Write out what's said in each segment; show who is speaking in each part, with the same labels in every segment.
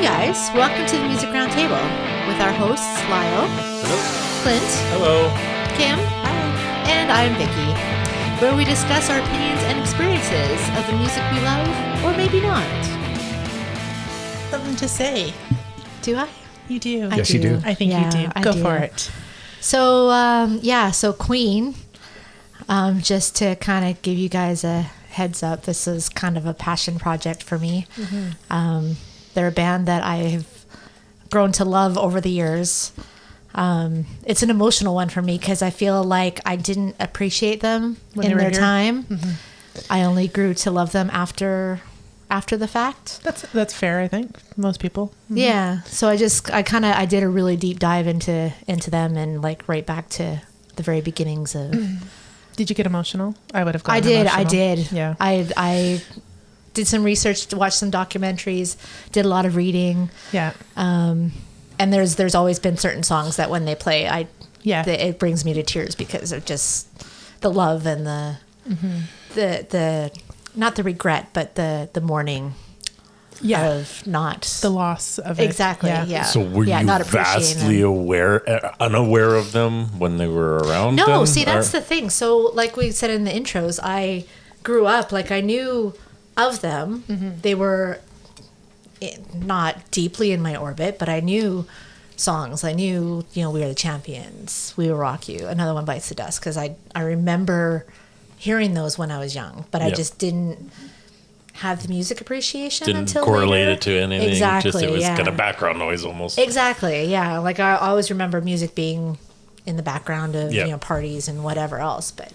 Speaker 1: guys, welcome to the Music Roundtable with our hosts Lyle,
Speaker 2: Hello.
Speaker 1: Clint,
Speaker 2: Hello.
Speaker 1: Kim, and I'm Vicki, where we discuss our opinions and experiences of the music we love, or maybe not.
Speaker 3: Something to say.
Speaker 1: Do I?
Speaker 3: You do.
Speaker 1: I
Speaker 4: Yes, you do.
Speaker 3: I think you do. Go for it.
Speaker 1: So, so Queen, just to kind of give you guys a heads up, this is kind of a passion project for me. Mm-hmm. They're a band that I've grown to love over the years. It's an emotional one for me because I feel like I didn't appreciate them in their time. Mm-hmm. I only grew to love them after the fact.
Speaker 3: That's fair, I think. Most people. Mm-hmm.
Speaker 1: Yeah. So I did a really deep dive into them and like right back to the very beginnings of.
Speaker 3: Did you get emotional? I would have gotten
Speaker 1: I
Speaker 3: emotional.
Speaker 1: did.
Speaker 3: Yeah.
Speaker 1: I did some research, watched some documentaries, did a lot of reading.
Speaker 3: Yeah.
Speaker 1: And there's always been certain songs that when they play, it brings me to tears because of just the love and the not the regret, but the mourning of not
Speaker 3: the loss of it.
Speaker 1: Exactly. Yeah.
Speaker 2: So were you
Speaker 1: not
Speaker 2: vastly unaware of them when they were around?
Speaker 1: No,
Speaker 2: then?
Speaker 1: see, that's the thing. So like we said in the intros, I grew up, like I knew of them. Mm-hmm. They were not deeply in my orbit, but I knew songs. I knew, We Are the Champions, We Will Rock You, Another One Bites the Dust, because I remember hearing those when I was young, but I just didn't have the music appreciation until
Speaker 2: correlate
Speaker 1: later.
Speaker 2: it to anything.
Speaker 1: Exactly,
Speaker 2: Just it was kind of background noise almost.
Speaker 1: Exactly, yeah. Like I always remember music being in the background of parties and whatever else. But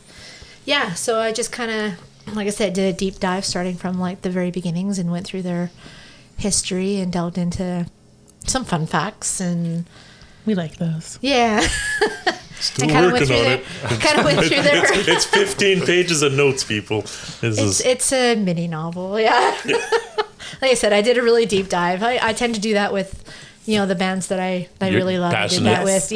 Speaker 1: yeah, so I just kind of, like I said, did a deep dive starting from like the very beginnings and went through their history and delved into some fun facts, and
Speaker 3: we like those.
Speaker 1: Yeah.
Speaker 2: Still working on it.
Speaker 1: Kind of went through their.
Speaker 2: It's 15 pages of notes, people.
Speaker 1: It's a mini novel, yeah. Like I said, I did a really deep dive. I tend to do that with, the bands that I really love. I did that with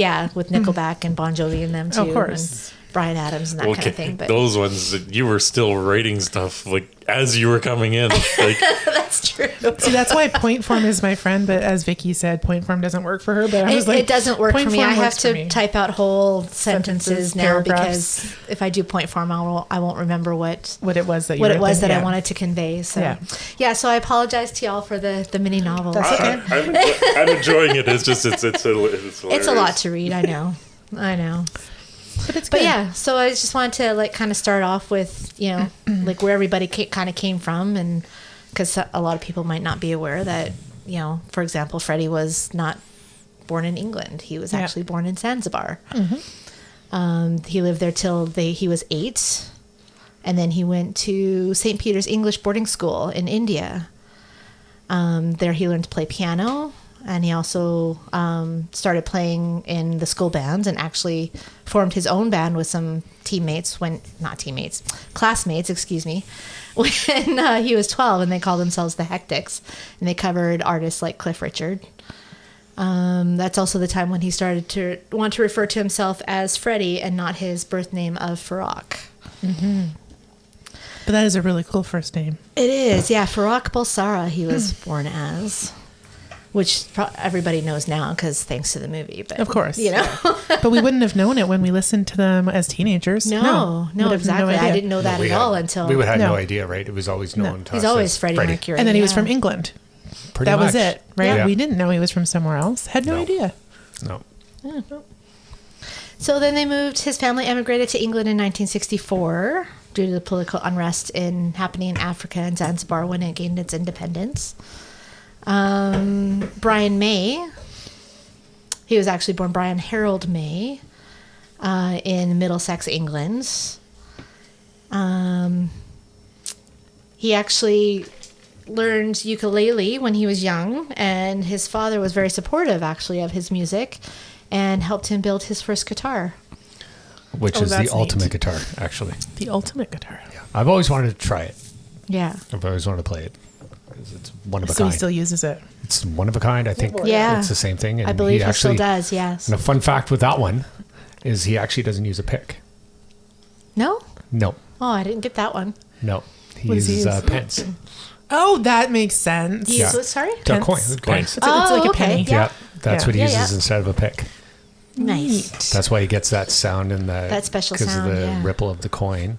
Speaker 1: Nickelback and Bon Jovi and them too.
Speaker 3: Of course.
Speaker 1: And Bryan Adams and that kind of thing. But
Speaker 2: those ones, you were still writing stuff like as you were coming in. Like,
Speaker 1: that's true.
Speaker 3: See, that's why point form is my friend. But as Vicki said, point form doesn't work for her. But I was
Speaker 1: it doesn't work for me. I have to
Speaker 3: me.
Speaker 1: type out whole sentences now
Speaker 3: paragraphs.
Speaker 1: because if I do point form, I won't remember what
Speaker 3: it was that
Speaker 1: I wanted to convey. So so I apologize to y'all for the mini novel.
Speaker 3: That's okay.
Speaker 2: I'm enjoying it. It's just it's
Speaker 1: a lot to read. I know.
Speaker 3: But it's good.
Speaker 1: Yeah, so I just wanted to like kind of start off with, like where everybody kind of came from, and because a lot of people might not be aware that, for example, Freddie was not born in England. He was actually born in Zanzibar. Mm-hmm. He lived there till he was 8, and then he went to St. Peter's English boarding school in India. There he learned to play piano. And he also started playing in the school bands and actually formed his own band with some classmates, excuse me, when he was 12, and they called themselves the Hectics, and they covered artists like Cliff Richard. That's also the time when he started to want to refer to himself as Freddie and not his birth name of Farrokh.
Speaker 3: Mm-hmm. But that is a really cool first name.
Speaker 1: It is, yeah. Farrokh Bulsara he was born as. Which everybody knows now because thanks to the movie. But,
Speaker 3: of course. But we wouldn't have known it when we listened to them as teenagers.
Speaker 1: No, exactly. I didn't know that at all until...
Speaker 4: We had no idea, right? It was always known to us.
Speaker 1: He's always Freddie Mercury.
Speaker 3: And then he was from England.
Speaker 4: Pretty
Speaker 3: much.
Speaker 4: That
Speaker 3: was it, right?
Speaker 4: Yeah.
Speaker 3: We didn't know he was from somewhere else. Had no idea.
Speaker 4: No.
Speaker 1: Yeah. So then his family emigrated to England in 1964 due to the political unrest happening in Africa and Zanzibar when it gained its independence. Brian May, he was actually born Brian Harold May, in Middlesex, England. He actually learned ukulele when he was young, and his father was very supportive actually of his music and helped him build his first guitar.
Speaker 4: Which is the ultimate guitar, actually.
Speaker 3: The ultimate guitar.
Speaker 4: Yeah. I've always wanted to try it.
Speaker 1: Yeah.
Speaker 4: I've always wanted to play it. It's one of a
Speaker 3: So
Speaker 4: kind.
Speaker 3: he still uses it.
Speaker 4: It's one of a kind. I think it's the same thing. And
Speaker 1: I believe he
Speaker 4: actually,
Speaker 1: still does, yes.
Speaker 4: And a fun fact with that one is he actually doesn't use a pick.
Speaker 1: No?
Speaker 4: No.
Speaker 1: Oh, I didn't get that one.
Speaker 4: No. He
Speaker 3: What does he
Speaker 4: uses
Speaker 3: use?
Speaker 4: pens.
Speaker 3: Oh, that makes sense.
Speaker 1: He used what, sorry?
Speaker 4: The coin.
Speaker 2: Coins.
Speaker 3: It's like a
Speaker 1: okay.
Speaker 3: penny.
Speaker 1: Yeah.
Speaker 4: That's
Speaker 3: Yeah.
Speaker 4: what he
Speaker 1: Yeah,
Speaker 4: uses
Speaker 1: yeah.
Speaker 4: instead of a pick.
Speaker 1: Nice.
Speaker 4: That's why he gets that sound and
Speaker 1: That special
Speaker 4: because
Speaker 1: sound,
Speaker 4: of the
Speaker 1: yeah.
Speaker 4: ripple of the coin.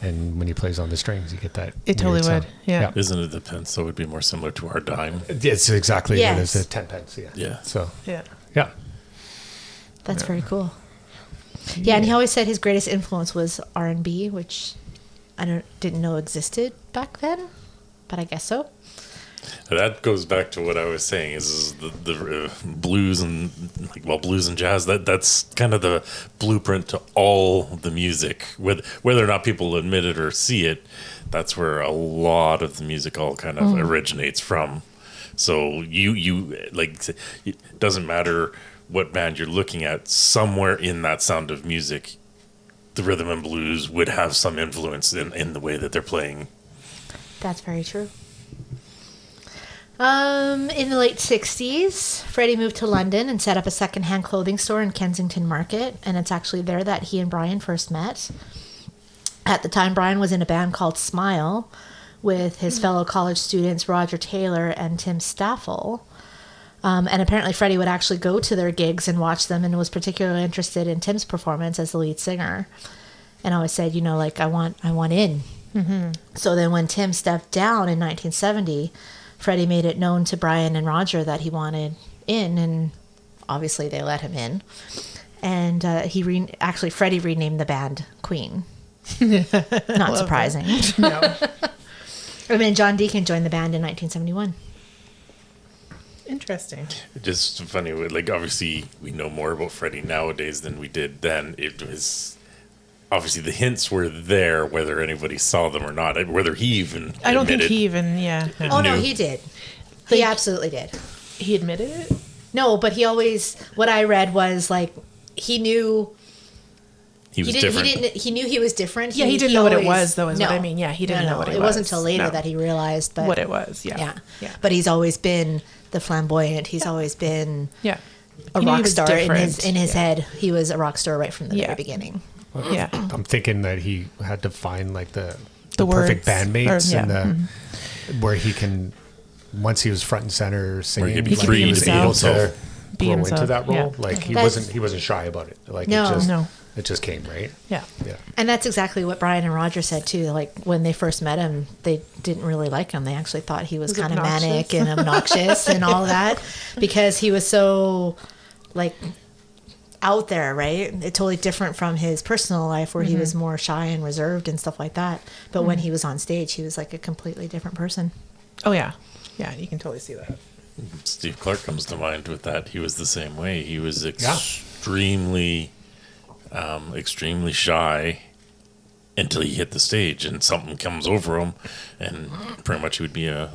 Speaker 4: And when he plays on the strings, you get that.
Speaker 3: It totally
Speaker 4: weird
Speaker 3: would.
Speaker 4: sound.
Speaker 3: Yeah.
Speaker 2: Isn't it the pence? So it would be more similar to our dime.
Speaker 4: It's exactly what it is.
Speaker 1: Yes.
Speaker 4: The 10 pence. Yeah.
Speaker 2: Yeah.
Speaker 4: So
Speaker 3: Yeah.
Speaker 4: yeah.
Speaker 1: That's very cool. Yeah, and he always said his greatest influence was R&B, which I didn't know existed back then, but I guess so.
Speaker 2: That goes back to what I was saying. Is the blues and blues and jazz. That's kind of the blueprint to all the music. Whether or not people admit it or see it, that's where a lot of the music all kind of originates from. So you it doesn't matter what band you're looking at. Somewhere in that Sound of Music, the rhythm and blues would have some influence in the way that they're playing.
Speaker 1: That's very true. In the late 60s, Freddie moved to London and set up a secondhand clothing store in Kensington Market, and it's actually there that he and Brian first met. At the time, Brian was in a band called Smile with his fellow college students Roger Taylor and Tim Staffel. And apparently Freddie would actually go to their gigs and watch them and was particularly interested in Tim's performance as the lead singer. And always said, I want in. Mm-hmm. So then when Tim stepped down in 1970, Freddie made it known to Brian and Roger that he wanted in, and obviously they let him in. And Freddie renamed the band Queen. Not surprising.
Speaker 3: No.
Speaker 1: And then John Deacon joined the band in 1971.
Speaker 3: Interesting.
Speaker 2: Just funny, obviously we know more about Freddie nowadays than we did then. It was obviously the hints were there, whether anybody saw them or not, whether he even
Speaker 3: I don't think
Speaker 2: admitted-
Speaker 3: he even, yeah. No.
Speaker 1: Oh, no,
Speaker 2: Knew.
Speaker 1: he did. He absolutely did.
Speaker 3: He admitted it?
Speaker 1: No, but he always, what I read was he knew
Speaker 2: he was
Speaker 1: he
Speaker 2: different.
Speaker 1: He knew he was different.
Speaker 3: Yeah, he didn't know what it was, though, is
Speaker 1: no.
Speaker 3: what I mean. Yeah, he didn't know what it was.
Speaker 1: It wasn't until later
Speaker 3: No.
Speaker 1: that he realized
Speaker 3: What it was, yeah.
Speaker 1: Yeah.
Speaker 3: Yeah.
Speaker 1: But he's always been the flamboyant. He's always been
Speaker 3: Yeah.
Speaker 1: a
Speaker 3: He knew he
Speaker 1: rock
Speaker 3: was
Speaker 1: star in
Speaker 3: different.
Speaker 1: his head. He was a rock star right from the
Speaker 3: Yeah.
Speaker 1: very beginning.
Speaker 3: Yeah.
Speaker 4: I'm thinking that he had to find the
Speaker 3: The
Speaker 4: perfect
Speaker 3: words.
Speaker 4: bandmates
Speaker 3: Or- yeah.
Speaker 4: and where he can, once he was front and center singing,
Speaker 2: could be
Speaker 4: like,
Speaker 2: free
Speaker 4: he was
Speaker 2: to be
Speaker 4: able
Speaker 2: himself.
Speaker 4: to
Speaker 3: Be
Speaker 4: grow
Speaker 3: himself,
Speaker 4: into that role.
Speaker 3: yeah.
Speaker 4: Like he
Speaker 1: That's-
Speaker 4: wasn't shy about it.
Speaker 1: No.
Speaker 4: It just came, right?
Speaker 3: Yeah.
Speaker 4: Yeah.
Speaker 1: And that's exactly what Brian and Roger said too. When they first met him, they didn't really like him. They actually thought he was kind of manic and obnoxious and all that because he was so out there, right? It's totally different from his personal life where he was more shy and reserved and stuff like that. But when he was on stage, he was a completely different person.
Speaker 3: Oh, yeah. Yeah, you can totally see that.
Speaker 2: Steve Clark comes to mind with that. He was the same way. He was extremely shy until he hit the stage and something comes over him, and pretty much he would be a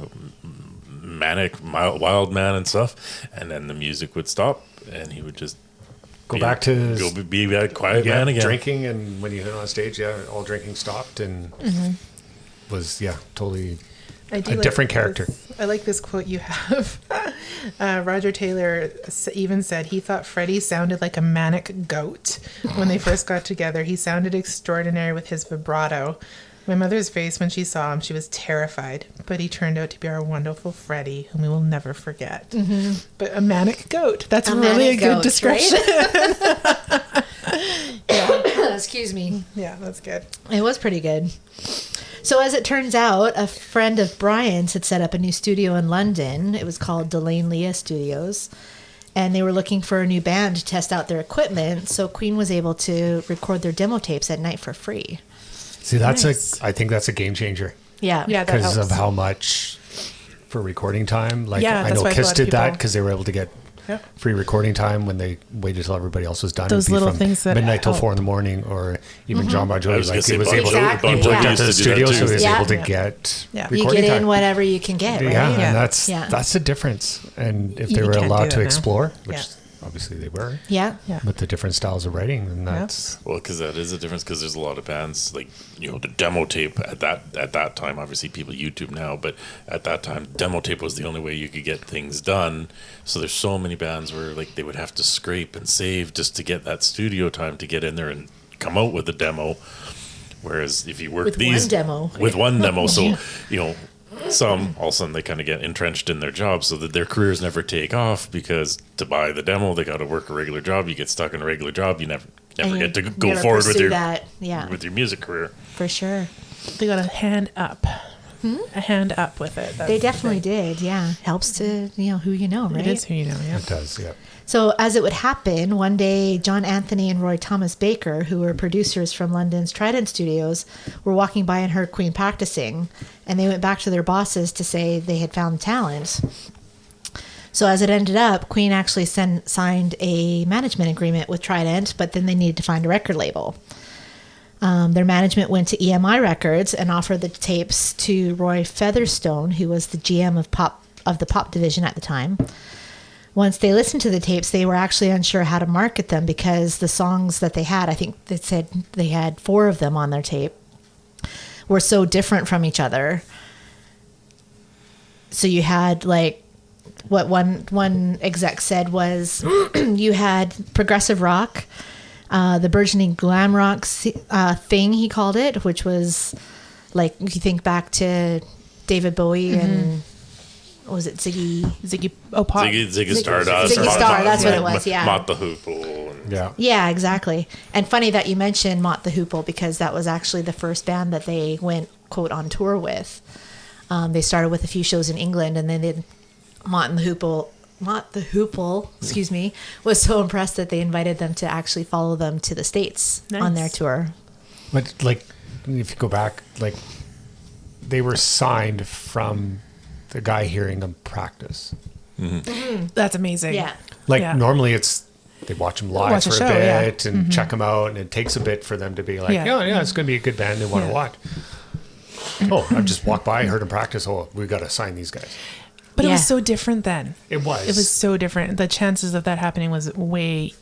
Speaker 2: manic, wild man and stuff, and then the music would stop, and he would just
Speaker 4: Go back to
Speaker 2: be that quiet man again.
Speaker 4: drinking, and when you hit on stage, all drinking stopped and was totally
Speaker 3: I do
Speaker 4: a different character.
Speaker 3: I like this quote you have. Roger Taylor even said he thought Freddie sounded like a manic goat when they first got together. He sounded extraordinary with his vibrato. My mother's face when she saw him, she was terrified. But he turned out to be our wonderful Freddie, whom we will never forget. But a manic goat. That's really a good description.
Speaker 1: Right? Excuse me.
Speaker 3: Yeah, that's good.
Speaker 1: It was pretty good. So as it turns out, a friend of Brian's had set up a new studio in London. It was called Delane Leah Studios. And they were looking for a new band to test out their equipment. So Queen was able to record their demo tapes at night for free.
Speaker 4: See, that's
Speaker 3: Nice.
Speaker 4: I think that's a game changer
Speaker 1: Yeah.
Speaker 3: Yeah, that
Speaker 4: because
Speaker 3: helps.
Speaker 4: of how much for recording time.
Speaker 3: Yeah,
Speaker 4: I
Speaker 3: that's
Speaker 4: know
Speaker 3: why a
Speaker 4: Kiss
Speaker 3: lot of
Speaker 4: did that
Speaker 3: people-
Speaker 4: because they were able to get
Speaker 3: Yeah.
Speaker 4: free recording time when they waited till everybody else was done.
Speaker 3: Those
Speaker 4: It'd be
Speaker 3: little
Speaker 4: from
Speaker 3: things that
Speaker 4: midnight till
Speaker 3: help.
Speaker 4: 4 a.m, or even John Bon
Speaker 2: I
Speaker 4: Jovi,
Speaker 2: was gonna
Speaker 4: like
Speaker 2: say
Speaker 4: he was
Speaker 2: Bon
Speaker 4: able
Speaker 2: Jovi-
Speaker 1: Exactly.
Speaker 2: Bon
Speaker 4: to
Speaker 2: Jovi
Speaker 4: get
Speaker 2: used
Speaker 4: to the
Speaker 2: to do that
Speaker 4: studio,
Speaker 2: too.
Speaker 4: so he was
Speaker 1: Yeah.
Speaker 4: able to
Speaker 3: Yeah.
Speaker 4: get
Speaker 3: Yeah.
Speaker 1: You
Speaker 4: recording
Speaker 1: get in
Speaker 4: time.
Speaker 1: whatever you can get, right?
Speaker 4: Yeah,
Speaker 3: Yeah.
Speaker 4: and that's
Speaker 1: Yeah.
Speaker 4: the difference. And if
Speaker 3: You
Speaker 4: they were
Speaker 3: can't do
Speaker 4: allowed
Speaker 3: that
Speaker 4: to
Speaker 3: now.
Speaker 4: explore, which
Speaker 3: Yeah.
Speaker 4: obviously they were,
Speaker 1: Yeah.
Speaker 3: Yeah.
Speaker 4: with the different styles of writing, then that's
Speaker 2: Well, because that is a difference. Because there's a lot of bands the demo tape at that time. Obviously, people YouTube now, but at that time, demo tape was the only way you could get things done. So there's so many bands where they would have to scrape and save just to get that studio time to get in there and come out with a demo. Whereas if you work
Speaker 1: With
Speaker 2: these
Speaker 1: one demo.
Speaker 2: with one demo, so some all of a sudden they kind of get entrenched in their job so that their careers never take off, because to buy the demo they got to work a regular job. You get stuck in a regular job, you never get to go
Speaker 1: never
Speaker 2: forward with
Speaker 1: pursue
Speaker 2: your
Speaker 1: that. Yeah,
Speaker 2: with your music career.
Speaker 1: for sure.
Speaker 3: They got a hand up. A hand up with it. That's
Speaker 1: They
Speaker 3: the
Speaker 1: definitely
Speaker 3: thing.
Speaker 1: did. Yeah, helps to who you know, right?
Speaker 3: It is who you know, yeah.
Speaker 4: It does, yeah.
Speaker 1: So, as it would happen, one day, John Anthony and Roy Thomas Baker, who were producers from London's Trident Studios, were walking by and heard Queen practicing, and they went back to their bosses to say they had found talent. So, as it ended up, Queen actually signed a management agreement with Trident, but then they needed to find a record label. Their management went to EMI Records and offered the tapes to Roy Featherstone, who was the GM of the pop division at the time. Once they listened to the tapes, they were actually unsure how to market them because the songs that they had, I think they said they had 4 of them on their tape, were so different from each other. So you had like what one exec said was you had progressive rock, the burgeoning glam rock thing, he called it, which was like, if you think back to David Bowie and what was it,
Speaker 3: Ziggy Pop.
Speaker 2: Ziggy Stardust.
Speaker 1: Ziggy Star, that's what it was, yeah.
Speaker 2: Mott the Hoople.
Speaker 4: Yeah.
Speaker 1: Yeah, exactly. And funny that you mentioned Mott the Hoople, because that was actually the first band that they went, quote, on tour with. They started with a few shows in England, and then they did Mott the Hoople, excuse me, was so impressed that they invited them to actually follow them to the States on their tour.
Speaker 4: But like, if you go back, like, they were signed from the guy hearing them practice.
Speaker 3: That's amazing.
Speaker 1: Yeah.
Speaker 4: Like,
Speaker 3: Yeah.
Speaker 4: normally it's, they watch them live
Speaker 3: Watch a
Speaker 4: for
Speaker 3: show,
Speaker 4: a
Speaker 3: yeah.
Speaker 4: bit and check them out, and it takes a bit for them to be like, yeah, it's going to be a good band they want to
Speaker 3: Yeah.
Speaker 4: watch. Oh, I've just walked by, heard them practice. Oh, we got to sign these guys.
Speaker 3: But it
Speaker 1: Yeah.
Speaker 3: was so different then.
Speaker 4: It was.
Speaker 3: It was so different. The chances of that happening was way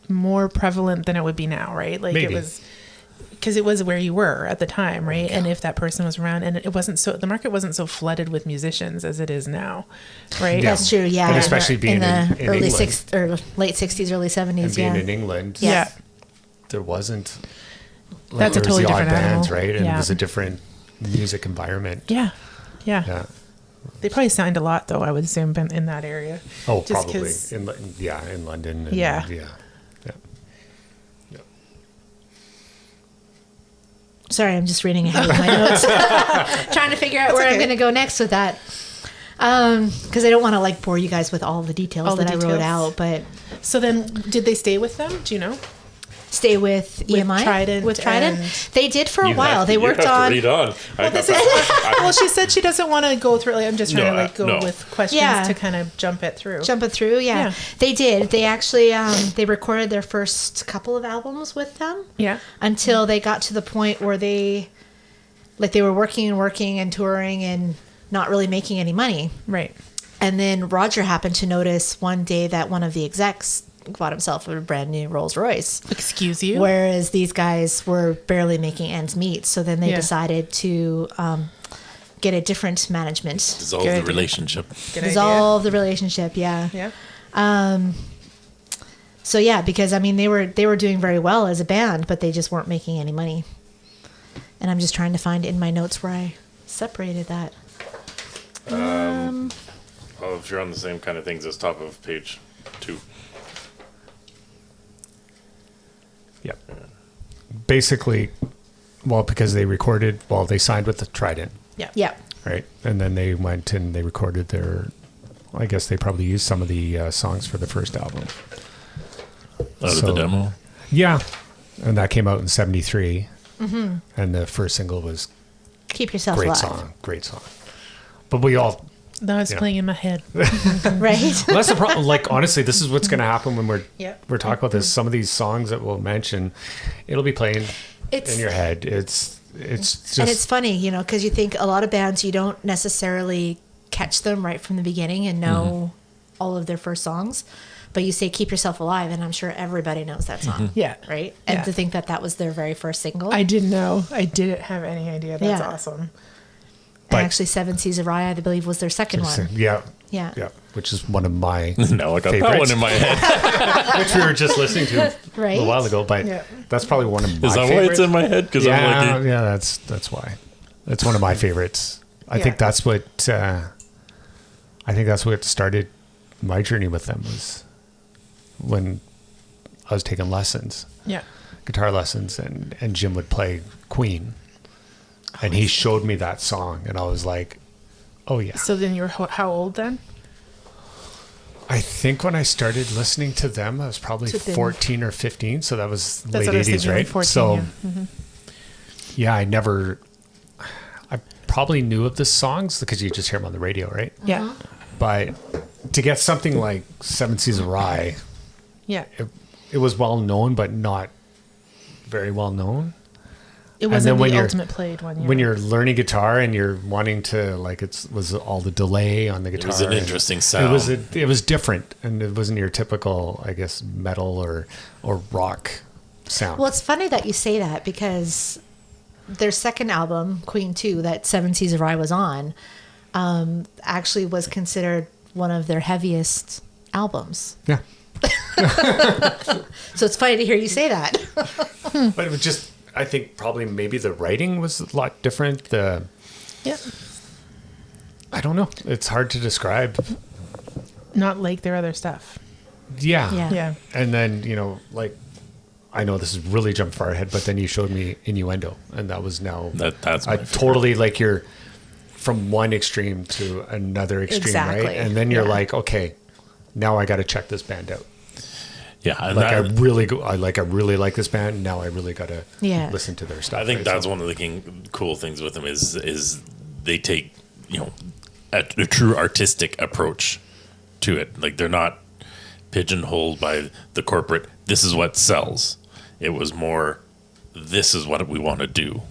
Speaker 3: more prevalent than it would be now, right? Like
Speaker 4: Maybe.
Speaker 3: it was, because it was where you were at the time, right? And if that person was around, and it wasn't so, the market wasn't so flooded with musicians as it is now, right?
Speaker 4: Yeah.
Speaker 1: That's true, yeah.
Speaker 4: And especially being
Speaker 1: in the
Speaker 4: in
Speaker 1: early
Speaker 4: England.
Speaker 1: late 60s, early 70s,
Speaker 4: And being
Speaker 1: yeah.
Speaker 4: in England,
Speaker 3: Yeah.
Speaker 4: there wasn't. Like,
Speaker 3: That's a
Speaker 4: there was
Speaker 3: totally
Speaker 4: the odd
Speaker 3: different
Speaker 4: bands,
Speaker 3: animal.
Speaker 4: right? And
Speaker 3: Yeah.
Speaker 4: it was a different music environment.
Speaker 3: Yeah. Yeah.
Speaker 4: Yeah.
Speaker 3: They probably signed a lot, though, I would assume, in that area.
Speaker 4: Oh,
Speaker 3: Just
Speaker 4: probably
Speaker 3: 'cause-
Speaker 4: in London. And,
Speaker 3: Yeah.
Speaker 4: yeah.
Speaker 1: Sorry, I'm just reading ahead of my notes, trying to figure out where I'm
Speaker 3: okay.
Speaker 1: going to go next with that. Because I don't want to like bore you guys with all the details
Speaker 3: All the
Speaker 1: that I wrote
Speaker 3: details.
Speaker 1: out, but
Speaker 3: So then, did they stay with them? Do you know?
Speaker 1: stay with EMI
Speaker 3: Trident
Speaker 1: With Trident,
Speaker 3: and-
Speaker 1: they did for a
Speaker 2: You
Speaker 1: while.
Speaker 2: have
Speaker 1: They
Speaker 2: to- you
Speaker 1: worked
Speaker 2: have to
Speaker 1: on.
Speaker 2: read on.
Speaker 3: Well, she said she doesn't want to go through. Like, I'm just trying
Speaker 2: No,
Speaker 3: to like go
Speaker 2: no.
Speaker 3: with questions
Speaker 1: Yeah.
Speaker 3: to kind of jump it through.
Speaker 1: Jump it through, yeah.
Speaker 3: Yeah.
Speaker 1: They did. They actually they recorded their first couple of albums with them.
Speaker 3: Yeah.
Speaker 1: Until they got to the point where they were working and touring and not really making any money.
Speaker 3: Right.
Speaker 1: And then Roger happened to notice one day that one of the execs bought himself a brand new Rolls Royce,
Speaker 3: Excuse you.
Speaker 1: whereas these guys were barely making ends meet. So then they
Speaker 3: Yeah.
Speaker 1: decided to get a different management,
Speaker 2: Dissolve
Speaker 3: Good
Speaker 2: the
Speaker 3: idea.
Speaker 2: relationship.
Speaker 3: Good
Speaker 1: dissolve the relationship.
Speaker 3: idea. Yeah.
Speaker 1: So yeah, because I mean they were doing very well as a band, but they just weren't making any money. And I'm just trying to find in my notes where I separated that.
Speaker 2: Oh, if you're on the same kind of things as top of page 2.
Speaker 4: Yeah. Basically, well, because they recorded, well, they signed with the Trident,
Speaker 3: Yeah.
Speaker 1: Yeah.
Speaker 4: right? And then they went and they recorded their, I guess they probably used some of the songs for the first album.
Speaker 2: Out of
Speaker 4: So-
Speaker 2: the demo.
Speaker 4: Yeah. And that came out in 73. And the first single was
Speaker 1: Keep yourself
Speaker 4: great
Speaker 1: alive.
Speaker 4: great song. But we all,
Speaker 3: That was
Speaker 4: Yeah.
Speaker 3: playing in my head.
Speaker 1: Right?
Speaker 4: well, that's the problem. Like, honestly, this is what's going to happen when we're
Speaker 3: Yep.
Speaker 4: talking about this. Some of these songs that we'll mention, it'll be playing
Speaker 1: It's
Speaker 4: in your head. It's just,
Speaker 1: and it's funny, because you think a lot of bands you don't necessarily catch them right from the beginning and know all of their first songs, but you say "Keep Yourself Alive," and I'm sure everybody knows that song.
Speaker 3: Yeah.
Speaker 1: Right? And
Speaker 3: Yeah.
Speaker 1: to think that that was their very first single.
Speaker 3: I didn't know. I didn't have any idea. That's
Speaker 1: Yeah.
Speaker 3: awesome.
Speaker 1: and
Speaker 4: But-
Speaker 1: actually, Seven Seas of Rye, I believe, was their second one.
Speaker 4: yeah,
Speaker 1: Yeah.
Speaker 4: yeah, which is one of my
Speaker 2: No, I got that
Speaker 4: favorites,
Speaker 2: one in my head.
Speaker 4: which we were just listening to
Speaker 1: Right?
Speaker 4: a while ago. But
Speaker 3: Yeah.
Speaker 4: that's probably one of my
Speaker 2: Is that why
Speaker 4: favorites.
Speaker 2: it's in my head? Because
Speaker 4: Yeah,
Speaker 2: I'm like,
Speaker 4: yeah, that's why. That's one of my favorites. I think that's what started my journey with them, was when I was taking lessons, guitar lessons, and Jim would play Queen, and he showed me that song, and I was like, oh yeah.
Speaker 3: So then you were how old then?
Speaker 4: I think when I started listening to them, I was probably 14 or 15. So that was late 80s, right?
Speaker 3: 14,
Speaker 4: so yeah, I probably knew of the songs because you just hear them on the radio, right?
Speaker 3: Yeah.
Speaker 4: But to get something like Seven Seas of Rye, it was well known, but not very well known.
Speaker 3: It wasn't the ultimate played one.
Speaker 4: When you're learning guitar and you're wanting to, like, was all the delay on the guitar.
Speaker 2: It was an interesting sound.
Speaker 4: It was different, and it wasn't your typical, I guess, metal or rock sound.
Speaker 1: Well, it's funny that you say that, because their second album, Queen 2, that Seven Seas of Rye was on, actually was considered one of their heaviest albums.
Speaker 4: Yeah.
Speaker 1: So it's funny to hear you say that.
Speaker 4: But it was just, I think probably maybe the writing was a lot different. I don't know. It's hard to describe.
Speaker 3: Not like their other stuff.
Speaker 4: Yeah. And then, like, I know this is really jumped far ahead, but then you showed me Innuendo, and that was now
Speaker 2: that's my
Speaker 4: totally like you're from one extreme to another extreme,
Speaker 1: Exactly.
Speaker 4: right? And then you're like, okay, now I got to check this band out.
Speaker 2: Yeah, and
Speaker 4: Like I really like this band. Now I really got to listen to their stuff.
Speaker 2: I think
Speaker 4: right?
Speaker 2: that's one of the cool things with them is they take a true artistic approach to it. Like, they're not pigeonholed by the corporate. This is what sells. It was more, this is what we want to do.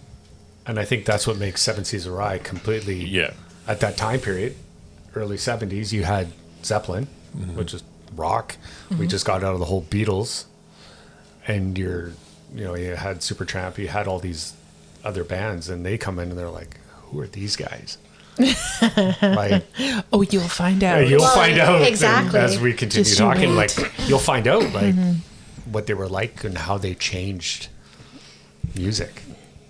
Speaker 4: And I think that's what makes Seven Seas of Rye completely. At that time period, early 70s, you had Zeppelin, which is rock. We just got out of the whole Beatles, and you had Supertramp, you had all these other bands, and they come in and they're like, who are these guys? Like,
Speaker 3: you'll find out.
Speaker 4: You'll find out
Speaker 1: exactly.
Speaker 4: as we continue talking. Like, you'll find out like what they were like and how they changed music.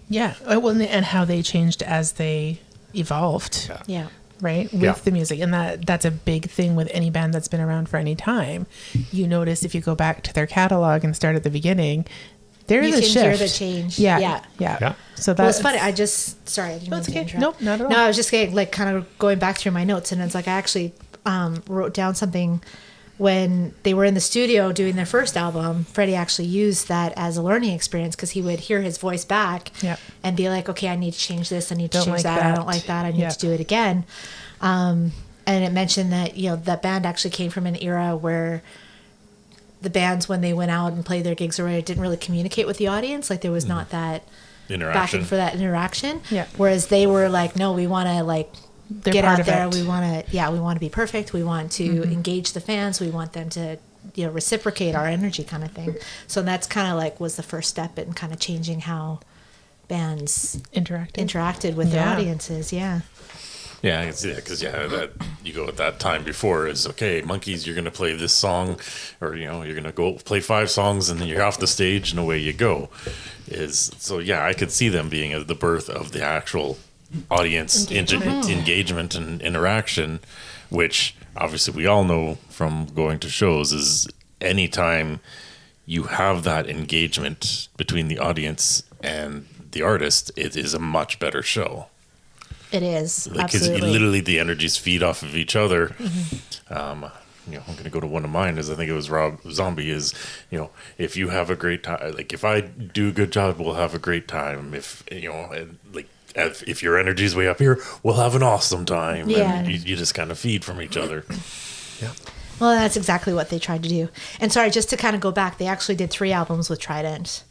Speaker 3: Yeah, well, and how they changed as they evolved.
Speaker 1: Yeah.
Speaker 3: Right, with the music, and that's a big thing with any band that's been around for any time. You notice if you go back to their catalog and start at the beginning, there is a shift. You can hear the change. Yeah. So that's
Speaker 1: it's funny. I didn't mean to interrupt.
Speaker 3: Nope, not at all.
Speaker 1: No, I was just getting, like, kind of going back through my notes, and it's like I actually wrote down something when they were in the studio doing their first album. Freddie actually used that as a learning experience, because he would hear his voice back and be like, okay, I need to change this. I need to change that. I don't like that. I need to do it again. And it mentioned that, that band actually came from an era where the bands, when they went out and played their gigs or didn't really communicate with the audience. Like, there was not that
Speaker 2: interaction
Speaker 1: backing for that interaction.
Speaker 3: Yeah.
Speaker 1: Whereas they were like, no, we want to, like, get out there.
Speaker 3: It.
Speaker 1: We want to be perfect. We want to engage the fans. We want them to, reciprocate our energy, kind of thing. So that's kind of like was the first step in kind of changing how bands interacted with their audiences. Yeah.
Speaker 2: Yeah, because that you go at that time before is okay. Monkeys, you're going to play this song, or you're going to go play 5 songs, and then you're off the stage, and away you go. I could see them being the birth of the actual audience engagement and interaction, which obviously we all know from going to shows is anytime you have that engagement between the audience and the artist, it is a much better show.
Speaker 1: It is,
Speaker 2: because literally the energies feed off of each other. I'm going to go to one of mine, is I think it was Rob Zombie, is, if you have a great time, like, if I do a good job, we'll have a great time. If, if your energy's way up here, we'll have an awesome time.
Speaker 1: Yeah.
Speaker 2: And you just kind of feed from each other.
Speaker 4: Yeah.
Speaker 1: Well, that's exactly what they tried to do. And sorry, just to kind of go back, they actually did 3 albums with Trident.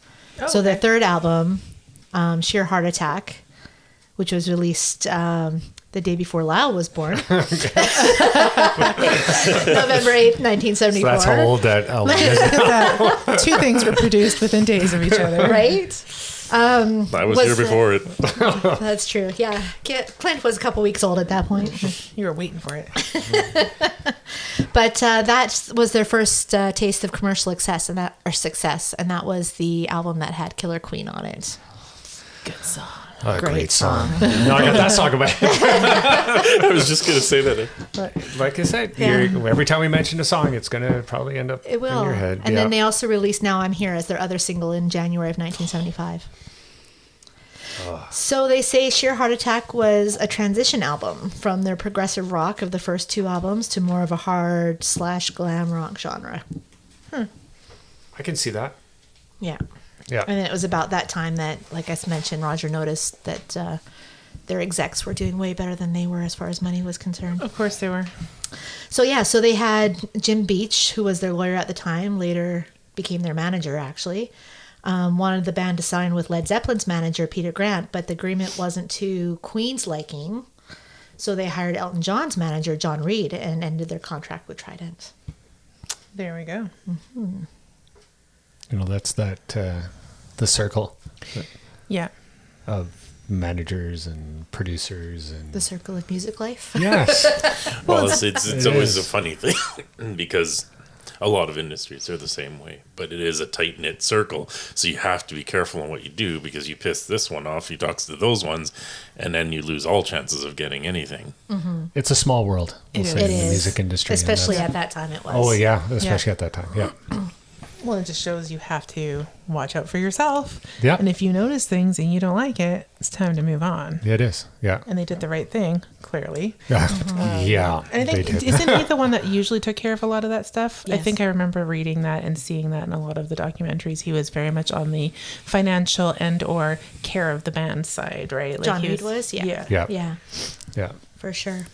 Speaker 1: So their third album, Sheer Heart Attack, which was released the day before Lyle was born. November 8th, 1974.
Speaker 4: So that's how old that album is.
Speaker 3: 2 things were produced within days of each other.
Speaker 1: Right?
Speaker 2: I was here before it.
Speaker 1: That's true. Yeah. Clint was a couple weeks old at that point.
Speaker 3: You were waiting for it.
Speaker 1: But that was their first taste of commercial success, and that was the album that had Killer Queen on it.
Speaker 3: Good song.
Speaker 4: A
Speaker 1: Great song.
Speaker 4: No, I got that song about it.
Speaker 2: I was just going to say that.
Speaker 4: Like I said,
Speaker 1: Yeah.
Speaker 4: every time we mention a song, it's going to probably end up
Speaker 1: It will.
Speaker 4: in your head.
Speaker 1: And then they also released Now I'm Here as their other single in January of 1975. So they say Sheer Heart Attack was a transition album from their progressive rock of the first two albums to more of a hard/glam rock genre.
Speaker 4: I can see that.
Speaker 1: Yeah.
Speaker 4: Yeah.
Speaker 1: And it was about that time that, like I mentioned, Roger noticed that their execs were doing way better than they were as far as money was concerned.
Speaker 3: Of course they were.
Speaker 1: So they had Jim Beach, who was their lawyer at the time, later became their manager, actually. Wanted the band to sign with Led Zeppelin's manager, Peter Grant, but the agreement wasn't to Queen's liking. So they hired Elton John's manager, John Reed, and ended their contract with Trident.
Speaker 3: There we go.
Speaker 4: That's that the circle
Speaker 3: Yeah.
Speaker 4: of managers and producers and
Speaker 1: The circle of music life.
Speaker 4: yes.
Speaker 2: Well, it's always
Speaker 4: is.
Speaker 2: a funny thing because a lot of industries are the same way, but it is a tight knit circle. So you have to be careful on what you do because you piss this one off, he talks to those ones, and then you lose all chances of getting anything.
Speaker 4: It's a small world. We'll
Speaker 3: It
Speaker 4: say,
Speaker 3: is.
Speaker 4: in the music industry, and
Speaker 1: Especially
Speaker 4: that's-
Speaker 1: at that time it was.
Speaker 4: Oh yeah, especially at that time. Yeah.
Speaker 3: Well, it just shows you have to watch out for yourself.
Speaker 4: Yeah.
Speaker 3: And if you notice things and you don't like it, it's time to move on.
Speaker 4: Yeah, it is. Yeah.
Speaker 3: And they did the right thing, clearly.
Speaker 4: Yeah. Yeah.
Speaker 3: And I
Speaker 4: they
Speaker 3: think,
Speaker 4: did.
Speaker 3: isn't he the one that usually took care of a lot of that stuff? I
Speaker 1: Yes.
Speaker 3: think I remember reading that and seeing that in a lot of the documentaries. He was very much on the financial and or care of the band side, right?
Speaker 1: John
Speaker 3: he
Speaker 1: Reed was? Yeah.
Speaker 4: Yeah.
Speaker 1: Yeah,
Speaker 4: Yeah.
Speaker 1: for sure.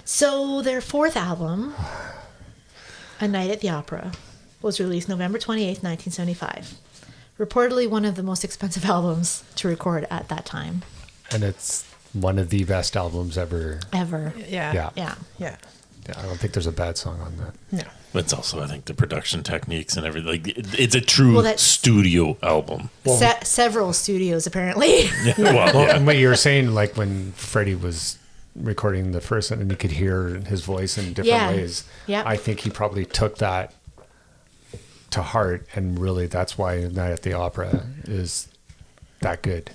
Speaker 1: So their fourth album, A Night at the Opera, was released November 28th, 1975. Reportedly one of the most expensive albums to record at that time.
Speaker 4: And it's one of the best albums ever.
Speaker 1: Ever.
Speaker 3: Yeah.
Speaker 4: Yeah.
Speaker 1: Yeah.
Speaker 3: Yeah.
Speaker 4: Yeah, I don't think there's a bad song on that.
Speaker 3: No.
Speaker 2: It's also, I think, the production techniques and everything. Like, it's a true
Speaker 1: Well, that's-
Speaker 2: studio album.
Speaker 1: Several studios, apparently.
Speaker 2: Yeah, well,
Speaker 4: Well,
Speaker 2: yeah.
Speaker 4: and what you were saying, like when Freddie was recording the first one and you could hear his voice in different
Speaker 1: Yeah.
Speaker 4: ways.
Speaker 1: Yep.
Speaker 4: I think he probably took that to heart, and really that's why Night at the Opera is that good.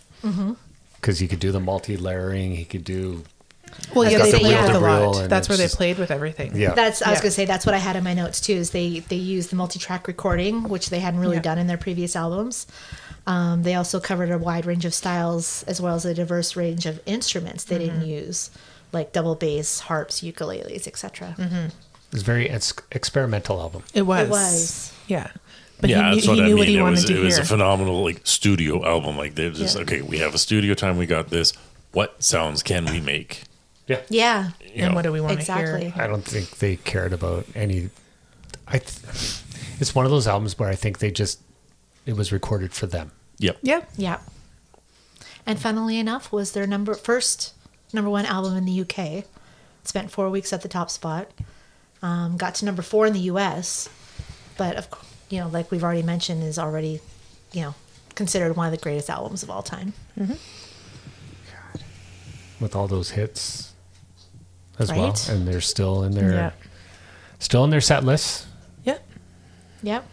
Speaker 4: Because he could do the multi-layering, he could do...
Speaker 3: Well,
Speaker 1: I
Speaker 3: yeah,
Speaker 1: was
Speaker 3: they
Speaker 1: gonna say,
Speaker 3: played
Speaker 1: yeah.
Speaker 3: with a
Speaker 4: Reel,
Speaker 3: lot.
Speaker 4: and
Speaker 3: That's where
Speaker 4: it's
Speaker 3: they
Speaker 4: just-
Speaker 3: played with everything.
Speaker 4: Yeah.
Speaker 1: I was
Speaker 3: Yeah.
Speaker 1: going to say, that's what I had in my notes too, is they used the multi-track recording, which they hadn't really
Speaker 3: Yeah.
Speaker 1: done in their previous albums. They also covered a wide range of styles as well as a diverse range of instruments they didn't use, like double bass, harps, ukuleles, etc.
Speaker 4: It's a very experimental album.
Speaker 3: It was.
Speaker 1: It was.
Speaker 3: Yeah. But
Speaker 2: Yeah,
Speaker 3: he
Speaker 2: that's
Speaker 3: knew,
Speaker 2: what
Speaker 3: he
Speaker 2: I
Speaker 3: knew
Speaker 2: mean.
Speaker 3: what he
Speaker 2: It
Speaker 3: wanted
Speaker 2: was,
Speaker 3: to
Speaker 2: it was
Speaker 3: hear.
Speaker 2: a phenomenal like studio album. Like they're just
Speaker 1: Yeah.
Speaker 2: okay. We have a studio time. We got this. What sounds can we make?
Speaker 4: Yeah.
Speaker 1: Yeah.
Speaker 2: You
Speaker 3: And
Speaker 2: know?
Speaker 3: what do we want to
Speaker 1: Exactly.
Speaker 3: hear?
Speaker 4: I don't think they cared about any... It's one of those albums where I think it was recorded for them.
Speaker 2: Yep.
Speaker 3: Yeah.
Speaker 1: Yeah. And funnily enough, was their first number one album in the UK. Spent 4 weeks at the top spot. Got to number 4 in the US. But like we've already mentioned, is already, considered one of the greatest albums of all time.
Speaker 4: With all those hits as well.
Speaker 1: Right.
Speaker 4: And they're still in their...
Speaker 3: Yeah.
Speaker 4: Still in their set lists.
Speaker 3: Yeah.
Speaker 1: Yep.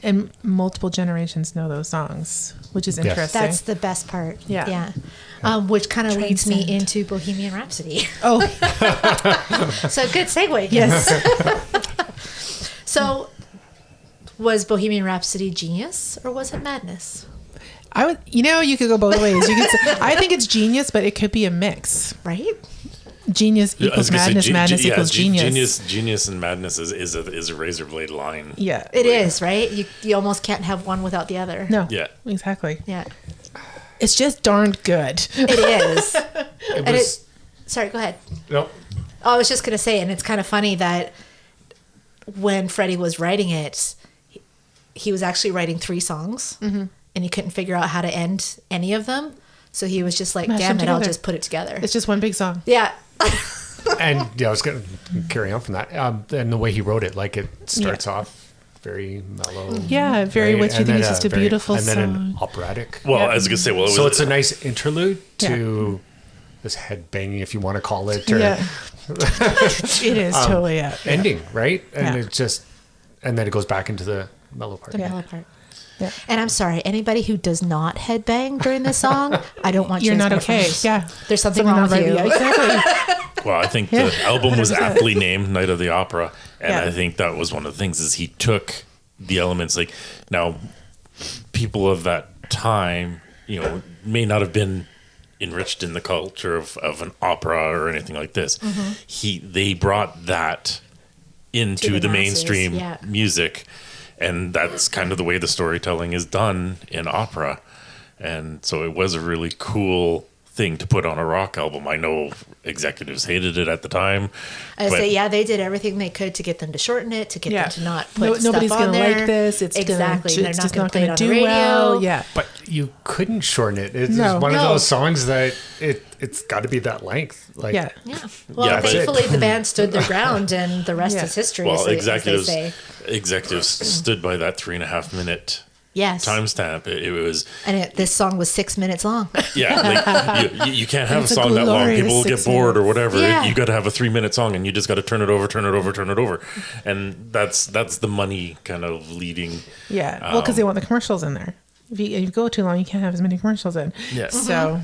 Speaker 3: And multiple generations know those songs, which is
Speaker 4: Yes.
Speaker 3: interesting.
Speaker 1: That's the best part.
Speaker 3: Yeah.
Speaker 1: Which kind of leads me
Speaker 3: Transcend.
Speaker 1: into Bohemian Rhapsody.
Speaker 3: oh,
Speaker 1: So good segue.
Speaker 3: yes.
Speaker 1: So was Bohemian Rhapsody genius or was it madness?
Speaker 3: I would, you could go both ways. You could say, I think it's genius, but it could be a mix.
Speaker 1: Right?
Speaker 3: Genius
Speaker 2: I was
Speaker 3: equals
Speaker 2: gonna say,
Speaker 3: madness, madness equals genius.
Speaker 2: Genius and madness is a razor blade line.
Speaker 3: Yeah.
Speaker 1: It is, right? You almost can't have one without the other.
Speaker 3: No.
Speaker 2: Yeah.
Speaker 3: Exactly.
Speaker 1: Yeah.
Speaker 3: It's just darned good.
Speaker 1: It is.
Speaker 4: It
Speaker 1: And
Speaker 4: was...
Speaker 1: sorry, go ahead.
Speaker 4: No.
Speaker 1: Oh, I was just going to say, and it's kind of funny that when Freddie was writing it, he was actually writing 3 songs, and he couldn't figure out how to end any of them. So he was just like,
Speaker 3: Mash
Speaker 1: damn
Speaker 3: them
Speaker 1: it, I'll
Speaker 3: together.
Speaker 1: just put it together.
Speaker 3: It's just one big song.
Speaker 1: Yeah.
Speaker 4: And yeah, I was going to carry on from that. And the way he wrote it, like it starts off very mellow.
Speaker 3: Yeah, very what you
Speaker 4: and
Speaker 3: think
Speaker 4: then
Speaker 3: is just a beautiful
Speaker 4: and then an
Speaker 3: song.
Speaker 4: operatic.
Speaker 2: Well,
Speaker 3: Yeah.
Speaker 2: I was gonna say,
Speaker 4: So it's a nice interlude to this head banging, if you want to call it, or
Speaker 3: Yeah. It is totally, yeah.
Speaker 4: ending, right? And
Speaker 3: Yeah.
Speaker 4: it just, and then it goes back into the mellow part.
Speaker 1: The
Speaker 3: Yeah.
Speaker 1: mellow part.
Speaker 3: Yeah.
Speaker 1: And I'm sorry, anybody who does not headbang during this song, I don't want you
Speaker 3: You're
Speaker 1: as
Speaker 3: not
Speaker 1: my
Speaker 3: okay.
Speaker 1: friends.
Speaker 3: Yeah.
Speaker 1: There's something wrong with you.
Speaker 3: Yeah, exactly.
Speaker 2: Well, I think the album was
Speaker 3: 100%.
Speaker 2: aptly named Night of the Opera. And
Speaker 3: Yeah.
Speaker 2: I think that was one of the things is he took the elements like now people of that time, may not have been enriched in the culture of an opera or anything like this. They brought that into
Speaker 1: the
Speaker 2: the
Speaker 1: masses,
Speaker 2: mainstream
Speaker 1: yeah.
Speaker 2: music. And that's kind of the way the storytelling is done in opera. And so it was a really cool thing to put on a rock album. I know executives hated it at the time.
Speaker 1: I say, yeah, they did everything they could to get them to shorten it, to get them to not put
Speaker 3: Nobody's
Speaker 1: stuff on
Speaker 3: gonna
Speaker 1: there.
Speaker 3: like this. It's
Speaker 1: exactly.
Speaker 3: Gonna,
Speaker 1: They're
Speaker 3: it's
Speaker 1: not
Speaker 3: just
Speaker 1: going
Speaker 3: not
Speaker 1: to play it
Speaker 3: going
Speaker 1: on
Speaker 3: to
Speaker 1: the
Speaker 3: do
Speaker 1: radio.
Speaker 3: well. Yeah.
Speaker 4: But you couldn't shorten it. It's
Speaker 3: No.
Speaker 4: one of
Speaker 1: No.
Speaker 4: those songs that it's got to be that length. Like,
Speaker 3: Yeah.
Speaker 1: Yeah. Well,
Speaker 2: Yeah, but-
Speaker 1: thankfully the band stood their ground, and the rest
Speaker 3: Yeah.
Speaker 1: is history.
Speaker 2: Well,
Speaker 1: as they
Speaker 2: executives
Speaker 1: say.
Speaker 2: stood by that 3.5 minute
Speaker 1: Yes.
Speaker 2: timestamp. It was
Speaker 1: And this song was 6 minutes long.
Speaker 2: like you can't have a
Speaker 3: It's a
Speaker 2: song that long.
Speaker 3: glorious
Speaker 2: People will get
Speaker 3: 6
Speaker 2: bored or
Speaker 3: minutes.
Speaker 2: whatever.
Speaker 1: Yeah.
Speaker 2: You got to have a 3-minute song, and you just got to turn it over, and that's the money kind of leading.
Speaker 3: Yeah. Well, because they want the commercials in there. If you go too long, you can't have as many commercials in.
Speaker 2: Yes.
Speaker 3: So,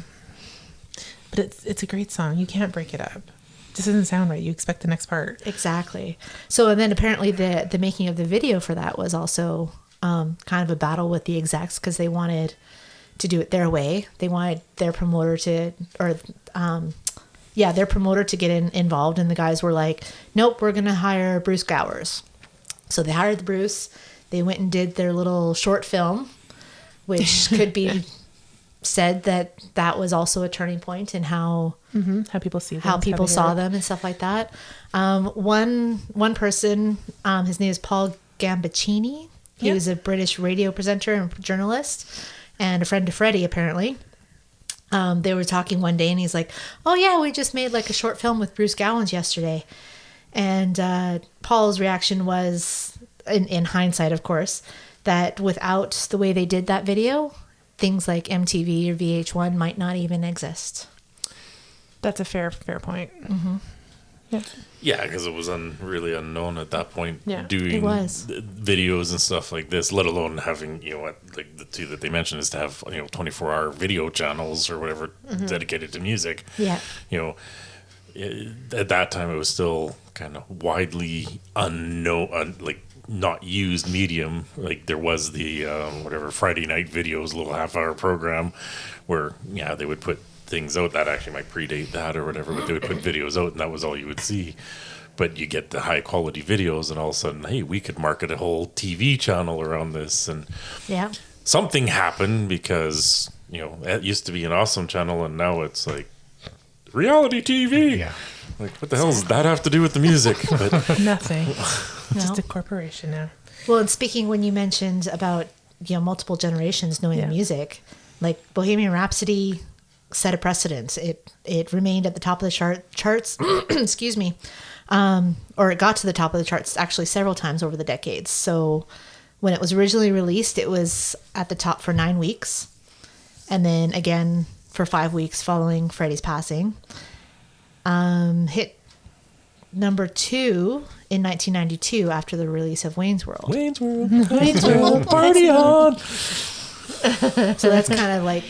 Speaker 3: but it's a great song. You can't break it up. It just doesn't sound right. You expect the next part.
Speaker 1: Exactly. So, and then apparently the making of the video for that was also kind of a battle with the execs because they wanted to do it their way. They wanted their promoter their promoter to get involved, and the guys were like, "Nope, we're gonna hire Bruce Gowers." So they hired Bruce. They went and did their little short film, which could be said that was also a turning point in how
Speaker 3: How people see them.
Speaker 1: how people
Speaker 3: they
Speaker 1: saw
Speaker 3: hear it.
Speaker 1: them and stuff like that. One person, his name is Paul Gambaccini. He
Speaker 3: Yeah.
Speaker 1: was a British radio presenter and journalist, and a friend to Freddie apparently. They were talking one day, and he's like, "Oh yeah, we just made like a short film with Bruce Gowans yesterday." And Paul's reaction was, in hindsight, of course, that without the way they did that video, things like MTV or VH1 might not even exist.
Speaker 3: That's a fair point. Yeah.
Speaker 2: Yeah, because it was really unknown at that point.
Speaker 3: Yeah,
Speaker 2: doing
Speaker 1: it was.
Speaker 2: videos and stuff like this, let alone having like the two that they mentioned is to have 24-hour video channels or whatever dedicated to music.
Speaker 1: Yeah.
Speaker 2: At that time it was still kind of widely unknown, like not used medium. Like there was the whatever Friday night videos, little half-hour program where they would put things out that actually might predate that or whatever, but they would put videos out and that was all you would see. But you get the high quality videos and all of a sudden, hey, we could market a whole TV channel around this. And
Speaker 1: Yeah.
Speaker 2: something happened because that used to be an awesome channel and now it's like reality TV.
Speaker 4: Yeah.
Speaker 2: Like what the hell does that have to do with the music? But
Speaker 3: Nothing.
Speaker 1: No.
Speaker 3: Just a corporation now.
Speaker 1: Well, and speaking when you mentioned about multiple generations knowing the music, like Bohemian Rhapsody set a precedent. It remained at the top of the charts. Excuse me, or it got to the top of the charts actually several times over the decades. So when it was originally released, it was at the top for 9 weeks, and then again for 5 weeks following Freddie's passing. Hit number 2 in 1992 after the release of Wayne's World.
Speaker 2: Wayne's World, party on.
Speaker 1: So that's kind of like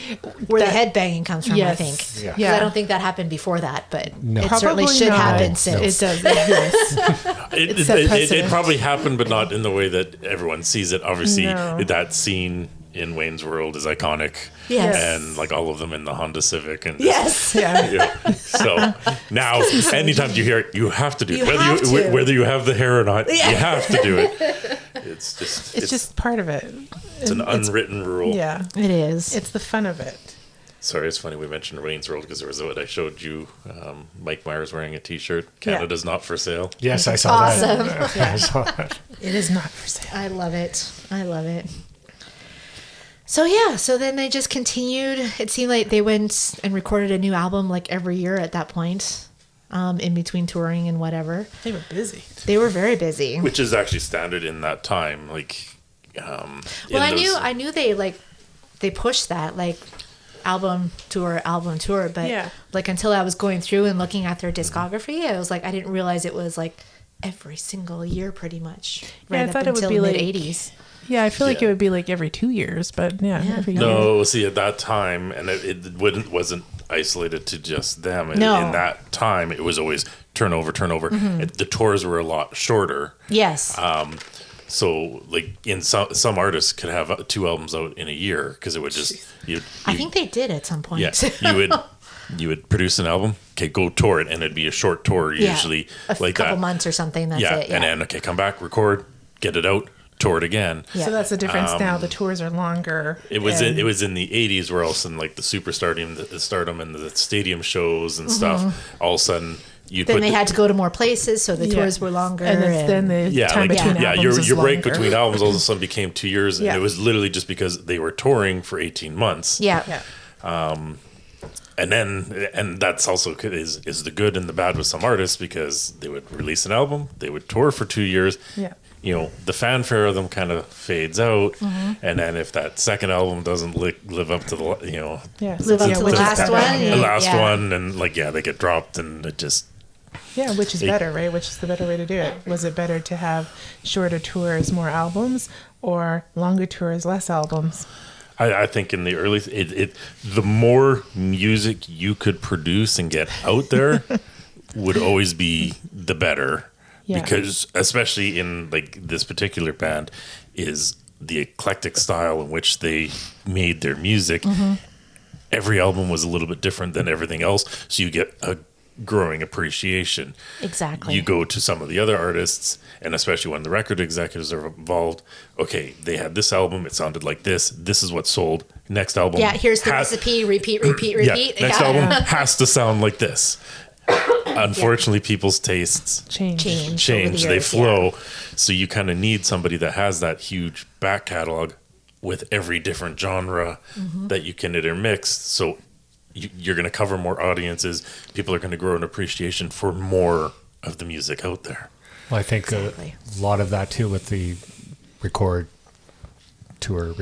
Speaker 1: where the headbanging comes from,
Speaker 3: Yes.
Speaker 1: I think.
Speaker 4: Yeah.
Speaker 1: 'Cause I don't think that happened before that, but
Speaker 4: No.
Speaker 1: it certainly
Speaker 3: Probably
Speaker 1: should
Speaker 3: not.
Speaker 1: happen
Speaker 3: No.
Speaker 1: since.
Speaker 3: It does. Yes. set
Speaker 2: It
Speaker 3: precedent.
Speaker 2: probably happened, but not in the way that everyone sees it. Obviously,
Speaker 3: No.
Speaker 2: that scene in Wayne's World is iconic.
Speaker 1: Yes.
Speaker 2: And like all of them in the Honda Civic. And
Speaker 1: Yes.
Speaker 3: Yeah.
Speaker 2: So now, anytime you hear it, you have to do it.
Speaker 1: You have to.
Speaker 2: Whether you have the hair or not,
Speaker 1: Yeah.
Speaker 2: you have to do it. It's
Speaker 3: Just part of it.
Speaker 2: it's an unwritten rule.
Speaker 3: Yeah.
Speaker 1: It is.
Speaker 3: It's the fun of it.
Speaker 2: Sorry, it's funny we mentioned Wayne's World because there was what I showed you. Mike Myers wearing a T-shirt. Canada's not for sale.
Speaker 4: Yes, I saw
Speaker 1: Awesome.
Speaker 4: that. I saw that.
Speaker 3: It is not for sale.
Speaker 1: I love it. I love it. So yeah, so then they just continued. It seemed like they went and recorded a new album like every year at that point, in between touring and whatever.
Speaker 3: They were busy.
Speaker 1: They were very busy.
Speaker 2: Which is actually standard in that time. Like,
Speaker 1: Well, I knew they pushed that like album tour, but
Speaker 3: Yeah.
Speaker 1: like until I was going through and looking at their discography, I was like, I didn't realize it was like every single year pretty much.
Speaker 3: Yeah, I
Speaker 1: Right
Speaker 3: thought
Speaker 1: up
Speaker 3: it would
Speaker 1: until
Speaker 3: be, like,
Speaker 1: mid 80s.
Speaker 3: Yeah, I feel like it would be like every 2 years, but every year.
Speaker 2: No, see, at that time, and it wasn't isolated to just them.
Speaker 1: No.
Speaker 2: In that time, it was always turnover.
Speaker 1: Mm-hmm.
Speaker 2: The tours were a lot shorter.
Speaker 1: Yes.
Speaker 2: So, like, in some artists could have 2 albums out in a year because it would just.
Speaker 1: I think they did at some point.
Speaker 2: Yeah, you would produce an album. Okay, go tour it, and it'd be a short tour usually,
Speaker 1: a
Speaker 2: like
Speaker 1: couple
Speaker 2: that.
Speaker 1: months or something. That's it. Yeah.
Speaker 2: And then come back, record, get it out, tour it again.
Speaker 1: Yeah.
Speaker 3: So that's the difference now. The tours are longer.
Speaker 2: It was in the 80s where all of a sudden, like, the Stardom and the stadium shows and stuff, all of a sudden
Speaker 1: then they had to go to more places, so the tours were longer.
Speaker 3: And then the time between albums
Speaker 2: your break
Speaker 3: longer.
Speaker 2: between albums all of a sudden became 2 years, and
Speaker 3: Yeah.
Speaker 2: it was literally just because they were touring for 18 months.
Speaker 1: Yeah.
Speaker 2: And that's also is the good and the bad with some artists, because they would release an album, they would tour for 2 years.
Speaker 3: Yeah.
Speaker 2: The fanfare of them kind of fades out, and then if that second album doesn't live up to the
Speaker 1: Live up to the
Speaker 3: which is
Speaker 1: last
Speaker 3: better.
Speaker 1: one.
Speaker 2: the last one, and they get dropped, and it just
Speaker 3: which is better, right? Which is the better way to do it? Was it better to have shorter tours, more albums, or longer tours, less albums?
Speaker 2: I think in the early, the more music you could produce and get out there would always be the better.
Speaker 3: Yeah.
Speaker 2: Because especially in like this particular band is the eclectic style in which they made their music. Every album was a little bit different than everything else. So you get a growing appreciation.
Speaker 1: Exactly.
Speaker 2: You go to some of the other artists, and especially when the record executives are involved, okay, they had this album, it sounded like this is what sold. Next album.
Speaker 1: Yeah, here's the recipe, repeat.
Speaker 2: Next album has to sound like this. Unfortunately, people's tastes
Speaker 3: Change.
Speaker 1: over the
Speaker 2: they
Speaker 1: years,
Speaker 2: flow. So you kind of need somebody that has that huge back catalog with every different genre that you can intermix. So you're going to cover more audiences. People are going to grow an appreciation for more of the music out there.
Speaker 4: Well, I think
Speaker 1: Exactly.
Speaker 4: a lot of that too with the record tour. In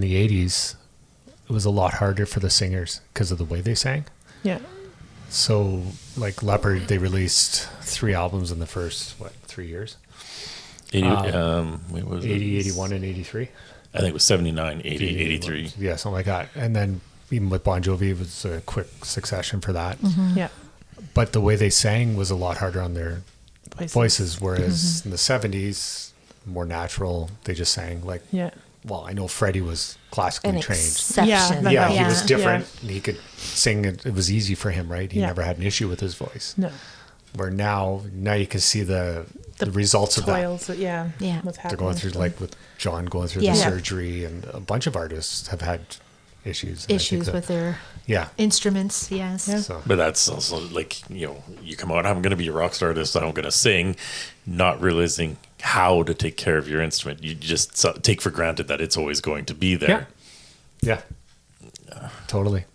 Speaker 4: the 80s, it was a lot harder for the singers because of the way they sang.
Speaker 3: Yeah.
Speaker 4: So, like Leopard, they released 3 albums in the first, 3 years?
Speaker 2: 80, wait, what was
Speaker 4: 80,
Speaker 2: it?
Speaker 4: 81, and 83?
Speaker 2: I think it was 79, 80, 83.
Speaker 4: Yeah, something like that. And then even with Bon Jovi, it was a quick succession for that.
Speaker 3: Yeah.
Speaker 4: But the way they sang was a lot harder on their voices, whereas in the 70s, more natural, they just sang like, well, I know Freddie was classically
Speaker 1: An
Speaker 4: trained.
Speaker 1: exception.
Speaker 3: Yeah,
Speaker 4: He was different. And he could sing. It was easy for him, right? He never had an issue with his voice.
Speaker 3: No.
Speaker 4: Where now you can see the results of that.
Speaker 3: Toils, yeah. What's happening.
Speaker 4: They're going through, like with John going through the surgery, and a bunch of artists have had issues. And I think
Speaker 1: Issues with their
Speaker 4: yeah.
Speaker 1: instruments, yes.
Speaker 3: Yeah.
Speaker 4: So,
Speaker 2: But that's also like, you come out, I'm going to be a rock star artist, I'm going to sing, not realizing how to take care of your instrument. You just take for granted that it's always going to be there.
Speaker 4: yeah. Totally.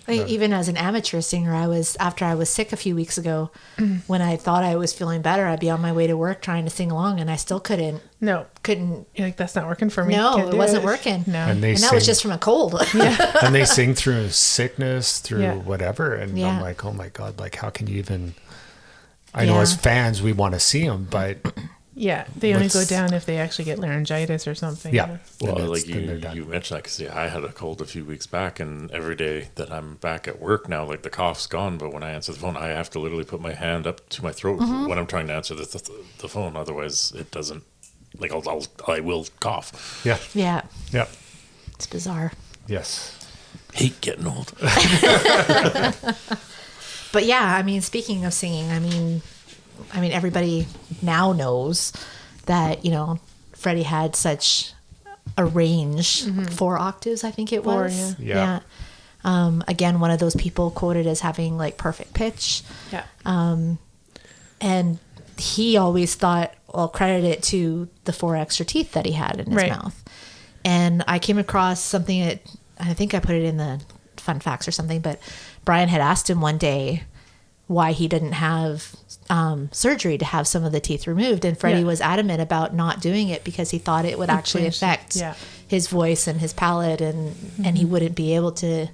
Speaker 4: Yeah.
Speaker 1: Even as an amateur singer, after I was sick a few weeks ago, when I thought I was feeling better, I'd be on my way to work trying to sing along, and I still couldn't.
Speaker 3: You're like, that's not working for me.
Speaker 1: No,
Speaker 3: Can't
Speaker 1: it
Speaker 3: do
Speaker 1: wasn't working.
Speaker 3: No.
Speaker 4: And
Speaker 1: that was just from a cold.
Speaker 4: And they sing through sickness, through whatever. And
Speaker 1: Yeah.
Speaker 4: I'm like, oh my God, like, how can you even, I know as fans, we want to see them, but
Speaker 3: Yeah, they only go
Speaker 4: What's-
Speaker 3: down if they actually get laryngitis or something.
Speaker 4: yeah.
Speaker 2: Well,
Speaker 4: Then
Speaker 2: like
Speaker 4: then they're done.
Speaker 2: you mentioned that because I had a cold a few weeks back, and every day that I'm back at work now, like the cough's gone. But when I answer the phone, I have to literally put my hand up to my throat when I'm trying to answer the phone. Otherwise, it doesn't. Like I will cough.
Speaker 4: Yeah.
Speaker 1: Yeah,
Speaker 4: Yeah.
Speaker 1: it's bizarre.
Speaker 4: Yes.
Speaker 2: Hate getting old.
Speaker 1: But yeah, I mean, speaking of singing, I mean, everybody now knows that, Freddie had such a range, 4 octaves, I think it
Speaker 3: 4,
Speaker 1: was.
Speaker 4: yeah.
Speaker 1: Again, one of those people quoted as having like perfect pitch.
Speaker 3: Yeah.
Speaker 1: And he always thought, credit it to the 4 extra teeth that he had in his
Speaker 3: Right.
Speaker 1: mouth. And I came across something that, I think I put it in the fun facts or something, but Brian had asked him one day why he didn't have surgery to have some of the teeth removed. And Freddie was adamant about not doing it because he thought it would actually
Speaker 3: changed it.
Speaker 1: affect
Speaker 3: Yeah.
Speaker 1: his voice and his palate, and he wouldn't be able to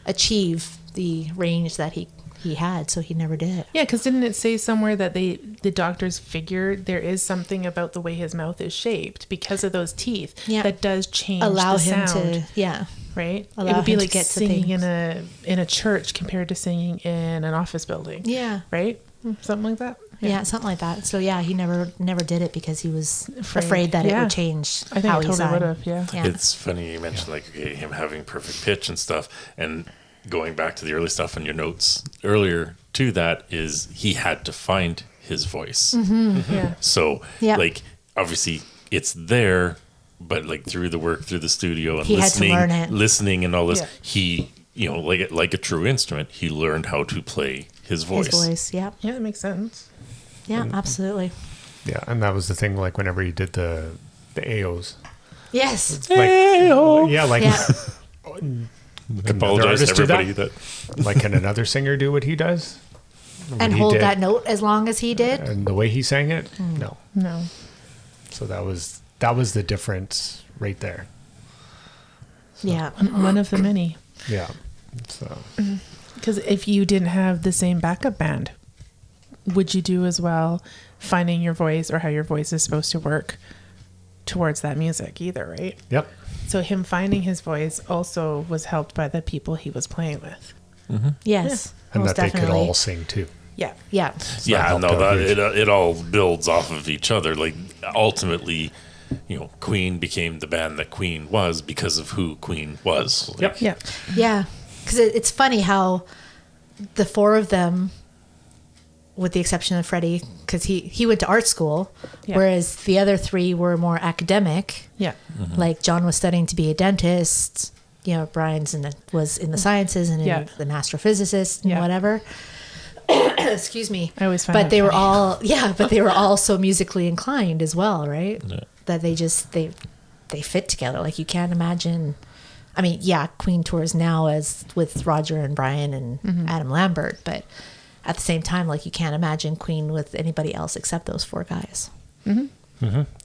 Speaker 1: achieve the range that he he had, so he never did it.
Speaker 3: Yeah, because didn't it say somewhere that the doctors figured there is something about the way his mouth is shaped because of those teeth that does change
Speaker 1: allow
Speaker 3: the
Speaker 1: him
Speaker 3: sound,
Speaker 1: to
Speaker 3: right?
Speaker 1: allow
Speaker 3: it would be
Speaker 1: him to
Speaker 3: like
Speaker 1: get to
Speaker 3: singing
Speaker 1: things.
Speaker 3: in a church compared to singing in an office building.
Speaker 1: Yeah.
Speaker 3: Right? Something like that.
Speaker 1: Yeah, something like that. So yeah, he never did it because he was afraid that it would change
Speaker 3: I think
Speaker 1: how
Speaker 3: it
Speaker 1: he
Speaker 3: totally
Speaker 1: sang.
Speaker 3: would have. Yeah.
Speaker 1: Yeah.
Speaker 2: It's funny you mentioned like okay, him having perfect pitch and stuff, and going back to the early stuff in your notes earlier to that is he had to find his voice.
Speaker 3: Yeah.
Speaker 2: So
Speaker 1: Yeah.
Speaker 2: like obviously it's there, but like through the work through the studio and
Speaker 1: He had to learn it.
Speaker 2: listening and all this,
Speaker 3: Yeah.
Speaker 2: he like a true instrument, he learned how to play his voice.
Speaker 1: His voice, yeah.
Speaker 3: Yeah, that makes sense.
Speaker 1: Yeah, absolutely.
Speaker 4: Yeah, and that was the thing. Like whenever he did the AOs,
Speaker 1: Yes.
Speaker 4: like yeah, like
Speaker 1: Yeah.
Speaker 2: I apologize to
Speaker 4: artist do
Speaker 2: everybody
Speaker 4: that?
Speaker 2: that
Speaker 4: like can another singer do what he does? What
Speaker 1: And
Speaker 4: he
Speaker 1: hold
Speaker 4: did,
Speaker 1: that note as long as he did.
Speaker 4: and the way he sang it, no.
Speaker 3: No.
Speaker 4: So that was the difference right there.
Speaker 1: Yeah.
Speaker 3: One of the many.
Speaker 4: Yeah. So
Speaker 3: Because if you didn't have the same backup band, would you do as well finding your voice or how your voice is supposed to work towards that music either, right?
Speaker 4: yep.
Speaker 3: So him finding his voice also was helped by the people he was playing with.
Speaker 1: Yes.
Speaker 4: And
Speaker 1: most
Speaker 4: that they
Speaker 1: definitely.
Speaker 4: could all sing too.
Speaker 3: Yeah.
Speaker 1: Yeah.
Speaker 2: yeah,
Speaker 4: helped
Speaker 2: no,
Speaker 4: out
Speaker 2: that
Speaker 4: huge.
Speaker 2: it all builds off of each other. Like ultimately, Queen became the band that Queen was because of who Queen was. Like,
Speaker 3: Yeah.
Speaker 1: Yeah. Because it's funny how the four of them, with the exception of Freddie, because he went to art school,
Speaker 3: Yeah.
Speaker 1: whereas the other three were more academic.
Speaker 3: Yeah.
Speaker 1: Like John was studying to be a dentist. Brian's was in the sciences and
Speaker 3: Yeah.
Speaker 1: an astrophysicist and
Speaker 3: Yeah.
Speaker 1: whatever. Excuse me.
Speaker 3: I always find
Speaker 1: But
Speaker 3: that
Speaker 1: they were
Speaker 3: funny.
Speaker 1: but they were all so musically inclined as well, right?
Speaker 2: Yeah.
Speaker 1: That they just they fit together. Like you can't imagine. I mean, yeah, Queen tours now as with Roger and Brian and Adam Lambert, but at the same time, like you can't imagine Queen with anybody else except those four guys.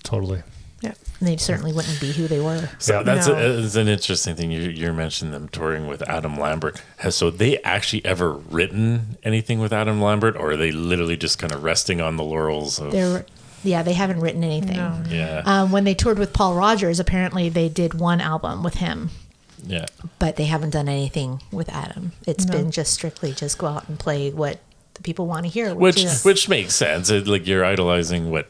Speaker 4: Totally.
Speaker 3: Yeah.
Speaker 1: And they certainly wouldn't be who they were.
Speaker 2: So
Speaker 4: Yeah.
Speaker 2: that's
Speaker 3: No.
Speaker 2: it's an interesting thing. You're mentioning them touring with Adam Lambert. So they actually ever written anything with Adam Lambert, or are they literally just kind of resting on the laurels of?
Speaker 1: They haven't written anything.
Speaker 3: No.
Speaker 2: Yeah,
Speaker 1: When they toured with Paul Rogers, apparently they did one album with him,
Speaker 2: yeah.
Speaker 1: but they haven't done anything with Adam. It's
Speaker 3: No.
Speaker 1: been just strictly just go out and play what the people want to hear, which is
Speaker 2: Which makes sense. Like you're idolizing what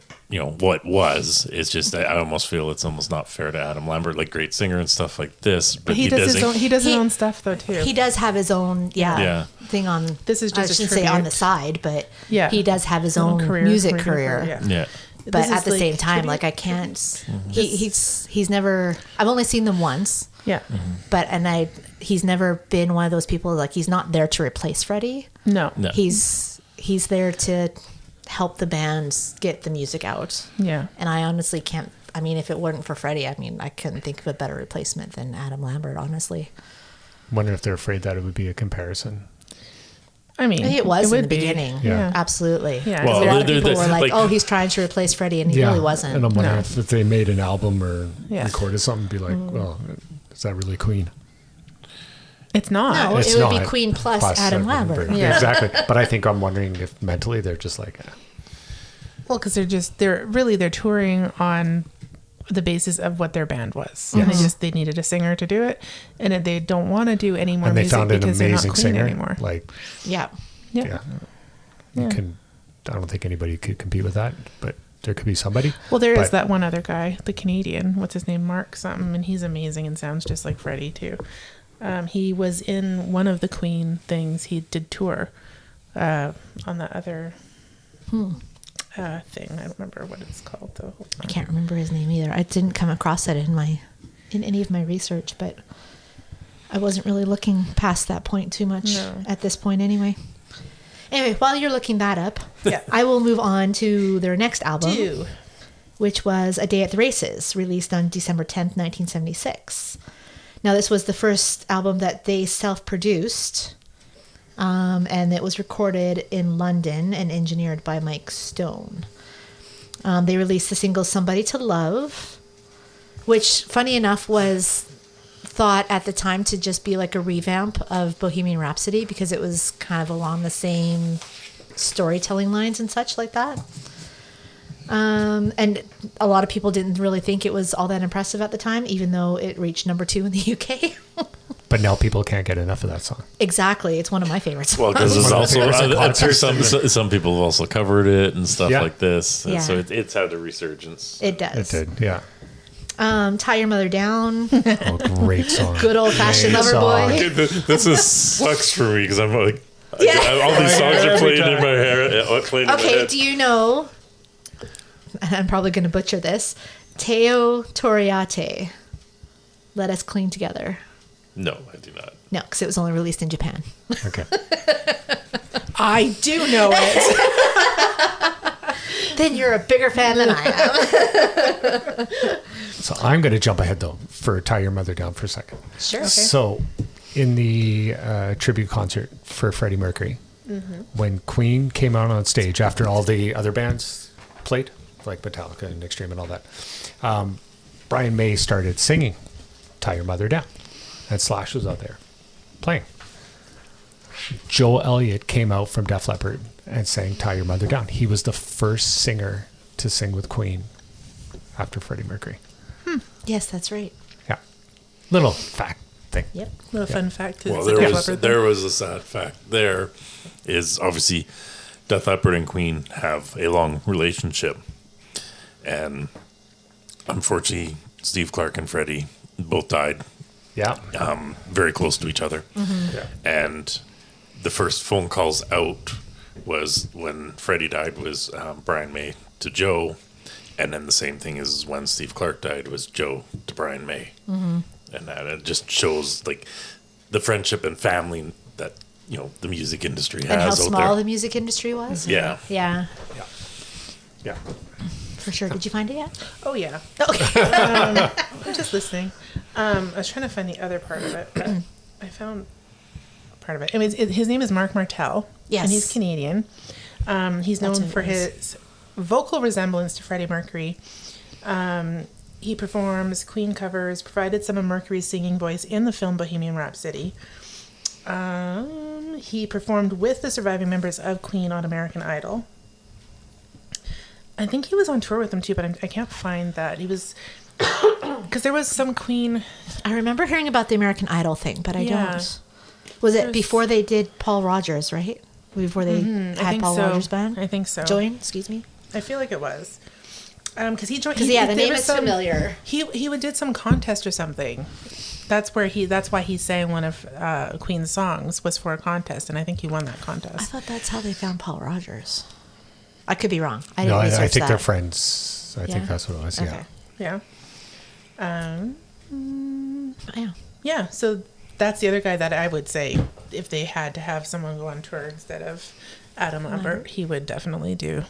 Speaker 2: was. It's just I almost feel it's almost not fair to Adam Lambert, like great singer and stuff like this. But
Speaker 3: He does his own. He does his
Speaker 1: He-
Speaker 3: own stuff though too.
Speaker 1: he does have his own
Speaker 2: Yeah.
Speaker 1: thing on.
Speaker 3: This is
Speaker 1: I
Speaker 3: just a
Speaker 1: shouldn't say on the
Speaker 3: tribute.
Speaker 1: side, but
Speaker 3: Yeah.
Speaker 1: he does have his
Speaker 3: Little
Speaker 1: own music
Speaker 3: we're gonna
Speaker 1: career.
Speaker 3: yeah.
Speaker 2: Yeah,
Speaker 1: But
Speaker 3: This
Speaker 1: at
Speaker 3: is
Speaker 1: the
Speaker 3: like
Speaker 1: same time,
Speaker 3: tribute.
Speaker 1: like I can't. He's never. I've only seen them once,
Speaker 3: Yeah.
Speaker 1: but he's never been one of those people like he's not there to replace Freddie.
Speaker 3: No.
Speaker 2: No.
Speaker 1: He's there to help the bands get the music out.
Speaker 3: Yeah.
Speaker 1: And I honestly can't. I mean, if it weren't for Freddie, I mean, I couldn't think of a better replacement than Adam Lambert. Honestly,
Speaker 4: Wonder if they're afraid that it would be a comparison.
Speaker 3: I mean,
Speaker 1: it was in
Speaker 3: would
Speaker 1: the
Speaker 3: be.
Speaker 1: beginning.
Speaker 4: Yeah.
Speaker 1: Absolutely.
Speaker 3: Yeah.
Speaker 1: Because
Speaker 2: Well,
Speaker 1: a lot of
Speaker 2: they're-
Speaker 1: people
Speaker 2: they're-
Speaker 1: were like,
Speaker 2: like-
Speaker 1: "Oh, he's trying to replace Freddie," and he really wasn't.
Speaker 4: And I'm wondering
Speaker 3: No.
Speaker 4: if they made an album or
Speaker 3: Yeah.
Speaker 4: recorded something, be like, well, is that really Queen?
Speaker 3: It's not.
Speaker 1: No.
Speaker 4: It's
Speaker 1: it would be
Speaker 4: not.
Speaker 1: Queen plus Adam Lambert.
Speaker 3: Yeah.
Speaker 4: Exactly. But I think I'm wondering if mentally they're just like,
Speaker 3: Well, because they're touring on the basis of what their band was.
Speaker 4: Yes.
Speaker 3: And they needed a singer to do it, and they don't want to do any more
Speaker 4: and they
Speaker 3: music
Speaker 4: found an
Speaker 3: because they're not
Speaker 4: amazing
Speaker 3: Queen
Speaker 4: singer.
Speaker 3: anymore.
Speaker 4: Like,
Speaker 1: Yeah.
Speaker 3: Yeah.
Speaker 4: yeah.
Speaker 3: Yeah.
Speaker 4: I don't think anybody could compete with that, but there could be somebody.
Speaker 3: Well, there is
Speaker 4: But-
Speaker 3: that one other guy, the Canadian. What's his name? Mark something, and he's amazing and sounds just like Freddie too. He was in one of the Queen things. He did tour on the other thing. I don't remember what it's called though. Hold
Speaker 1: I
Speaker 3: on.
Speaker 1: can't remember his name either. I didn't come across it in any of my research, but I wasn't really looking past that point too much
Speaker 3: No.
Speaker 1: at this point anyway. Anyway, while you're looking that up,
Speaker 3: Yeah.
Speaker 1: I will move on to their next album,
Speaker 3: Do.
Speaker 1: which was A Day at the Races, released on December 10th, 1976. Now, this was the first album that they self-produced, and it was recorded in London and engineered by Mike Stone. They released the single Somebody to Love, which, funny enough, was thought at the time to just be like a revamp of Bohemian Rhapsody because it was kind of along the same storytelling lines and such like that. And a lot of people didn't really think it was all that impressive at the time, even though it reached number 2 in the UK.
Speaker 4: But now people can't get enough of that song.
Speaker 1: Exactly. It's one of my favorites.
Speaker 2: Well, because there's also some people have also covered it and stuff like this.
Speaker 1: Yeah.
Speaker 2: So it's had a resurgence.
Speaker 1: It does.
Speaker 4: It did, yeah.
Speaker 1: Tie Your Mother Down.
Speaker 4: Oh, great song.
Speaker 1: Good old-fashioned
Speaker 4: Great
Speaker 1: lover
Speaker 4: song.
Speaker 1: boy.
Speaker 2: This sucks for me because I'm like,
Speaker 1: Yeah.
Speaker 2: all these songs are playing in my hair. Playing in my
Speaker 1: Okay,
Speaker 2: head.
Speaker 1: do you know, and I'm probably going to butcher this, Teo Toriate, Let Us Clean Together.
Speaker 2: No, I do not.
Speaker 1: No, because it was only released in Japan.
Speaker 4: Okay.
Speaker 3: I do know it.
Speaker 1: Then you're a bigger fan than I am.
Speaker 4: So I'm going to jump ahead, though, for Tie Your Mother Down for a second.
Speaker 1: Sure.
Speaker 4: So in the tribute concert for Freddie Mercury, when Queen came out on stage after all the other bands played, like Metallica and Extreme and all that, Brian May started singing Tie Your Mother Down. And Slash was out there playing. Joel Elliott came out from Def Leppard and sang Tie Your Mother Down. He was the first singer to sing with Queen after Freddie Mercury.
Speaker 1: Yes, that's right.
Speaker 4: Yeah. Little fact thing.
Speaker 1: Yep.
Speaker 3: Little fun fact.
Speaker 2: Well, there was a sad fact. There is obviously Def Leppard and Queen have a long relationship, and unfortunately, Steve Clark and Freddie both died.
Speaker 4: Yeah.
Speaker 2: Very close to each other.
Speaker 4: Yeah.
Speaker 2: And the first phone calls out was when Freddie died was Brian May to Joe. And then the same thing is when Steve Clark died was Joe to Brian May. And that it just shows like the friendship and family that, the music industry has
Speaker 1: And how
Speaker 2: out
Speaker 1: small
Speaker 2: there.
Speaker 1: the music industry was.
Speaker 2: Yeah.
Speaker 1: Yeah,
Speaker 4: Yeah.
Speaker 1: for sure. Did you find it yet?
Speaker 3: Oh, yeah.
Speaker 1: Okay.
Speaker 3: I'm just listening. I was trying to find the other part of it, but I found part of it. I mean, his name is Mark Martel.
Speaker 1: Yes.
Speaker 3: And he's Canadian. He's known
Speaker 1: That's what
Speaker 3: for
Speaker 1: it was.
Speaker 3: his vocal resemblance to Freddie Mercury. He performs Queen covers, provided some of Mercury's singing voice in the film Bohemian Rhapsody. He performed with the surviving members of Queen on American Idol. I think he was on tour with them too, but I can't find that. He was... Because there was some Queen...
Speaker 1: I remember hearing about the American Idol thing, but I
Speaker 3: Yeah.
Speaker 1: don't. Was it before they did Paul Rogers, right? Before they
Speaker 3: I
Speaker 1: had
Speaker 3: think
Speaker 1: Paul
Speaker 3: so.
Speaker 1: Rogers band?
Speaker 3: I think so.
Speaker 1: Join, excuse me.
Speaker 3: I feel like it was. Because he joined...
Speaker 1: Because,
Speaker 3: he-
Speaker 1: yeah, the
Speaker 3: there
Speaker 1: name
Speaker 3: was
Speaker 1: is
Speaker 3: some-
Speaker 1: familiar.
Speaker 3: He did some contest or something. That's why he sang one of Queen's songs was for a contest, and I think he won that
Speaker 1: I
Speaker 3: contest.
Speaker 1: thought that's how they found Paul Rogers. I could be wrong. I
Speaker 4: No,
Speaker 1: didn't research
Speaker 4: I think
Speaker 1: that.
Speaker 4: they're friends. I
Speaker 1: Yeah?
Speaker 4: think that's what it was.
Speaker 1: Okay.
Speaker 4: Yeah.
Speaker 3: Yeah.
Speaker 1: Yeah.
Speaker 3: Yeah, so that's the other guy that I would say if they had to have someone go on tour instead of Adam Lambert, he would do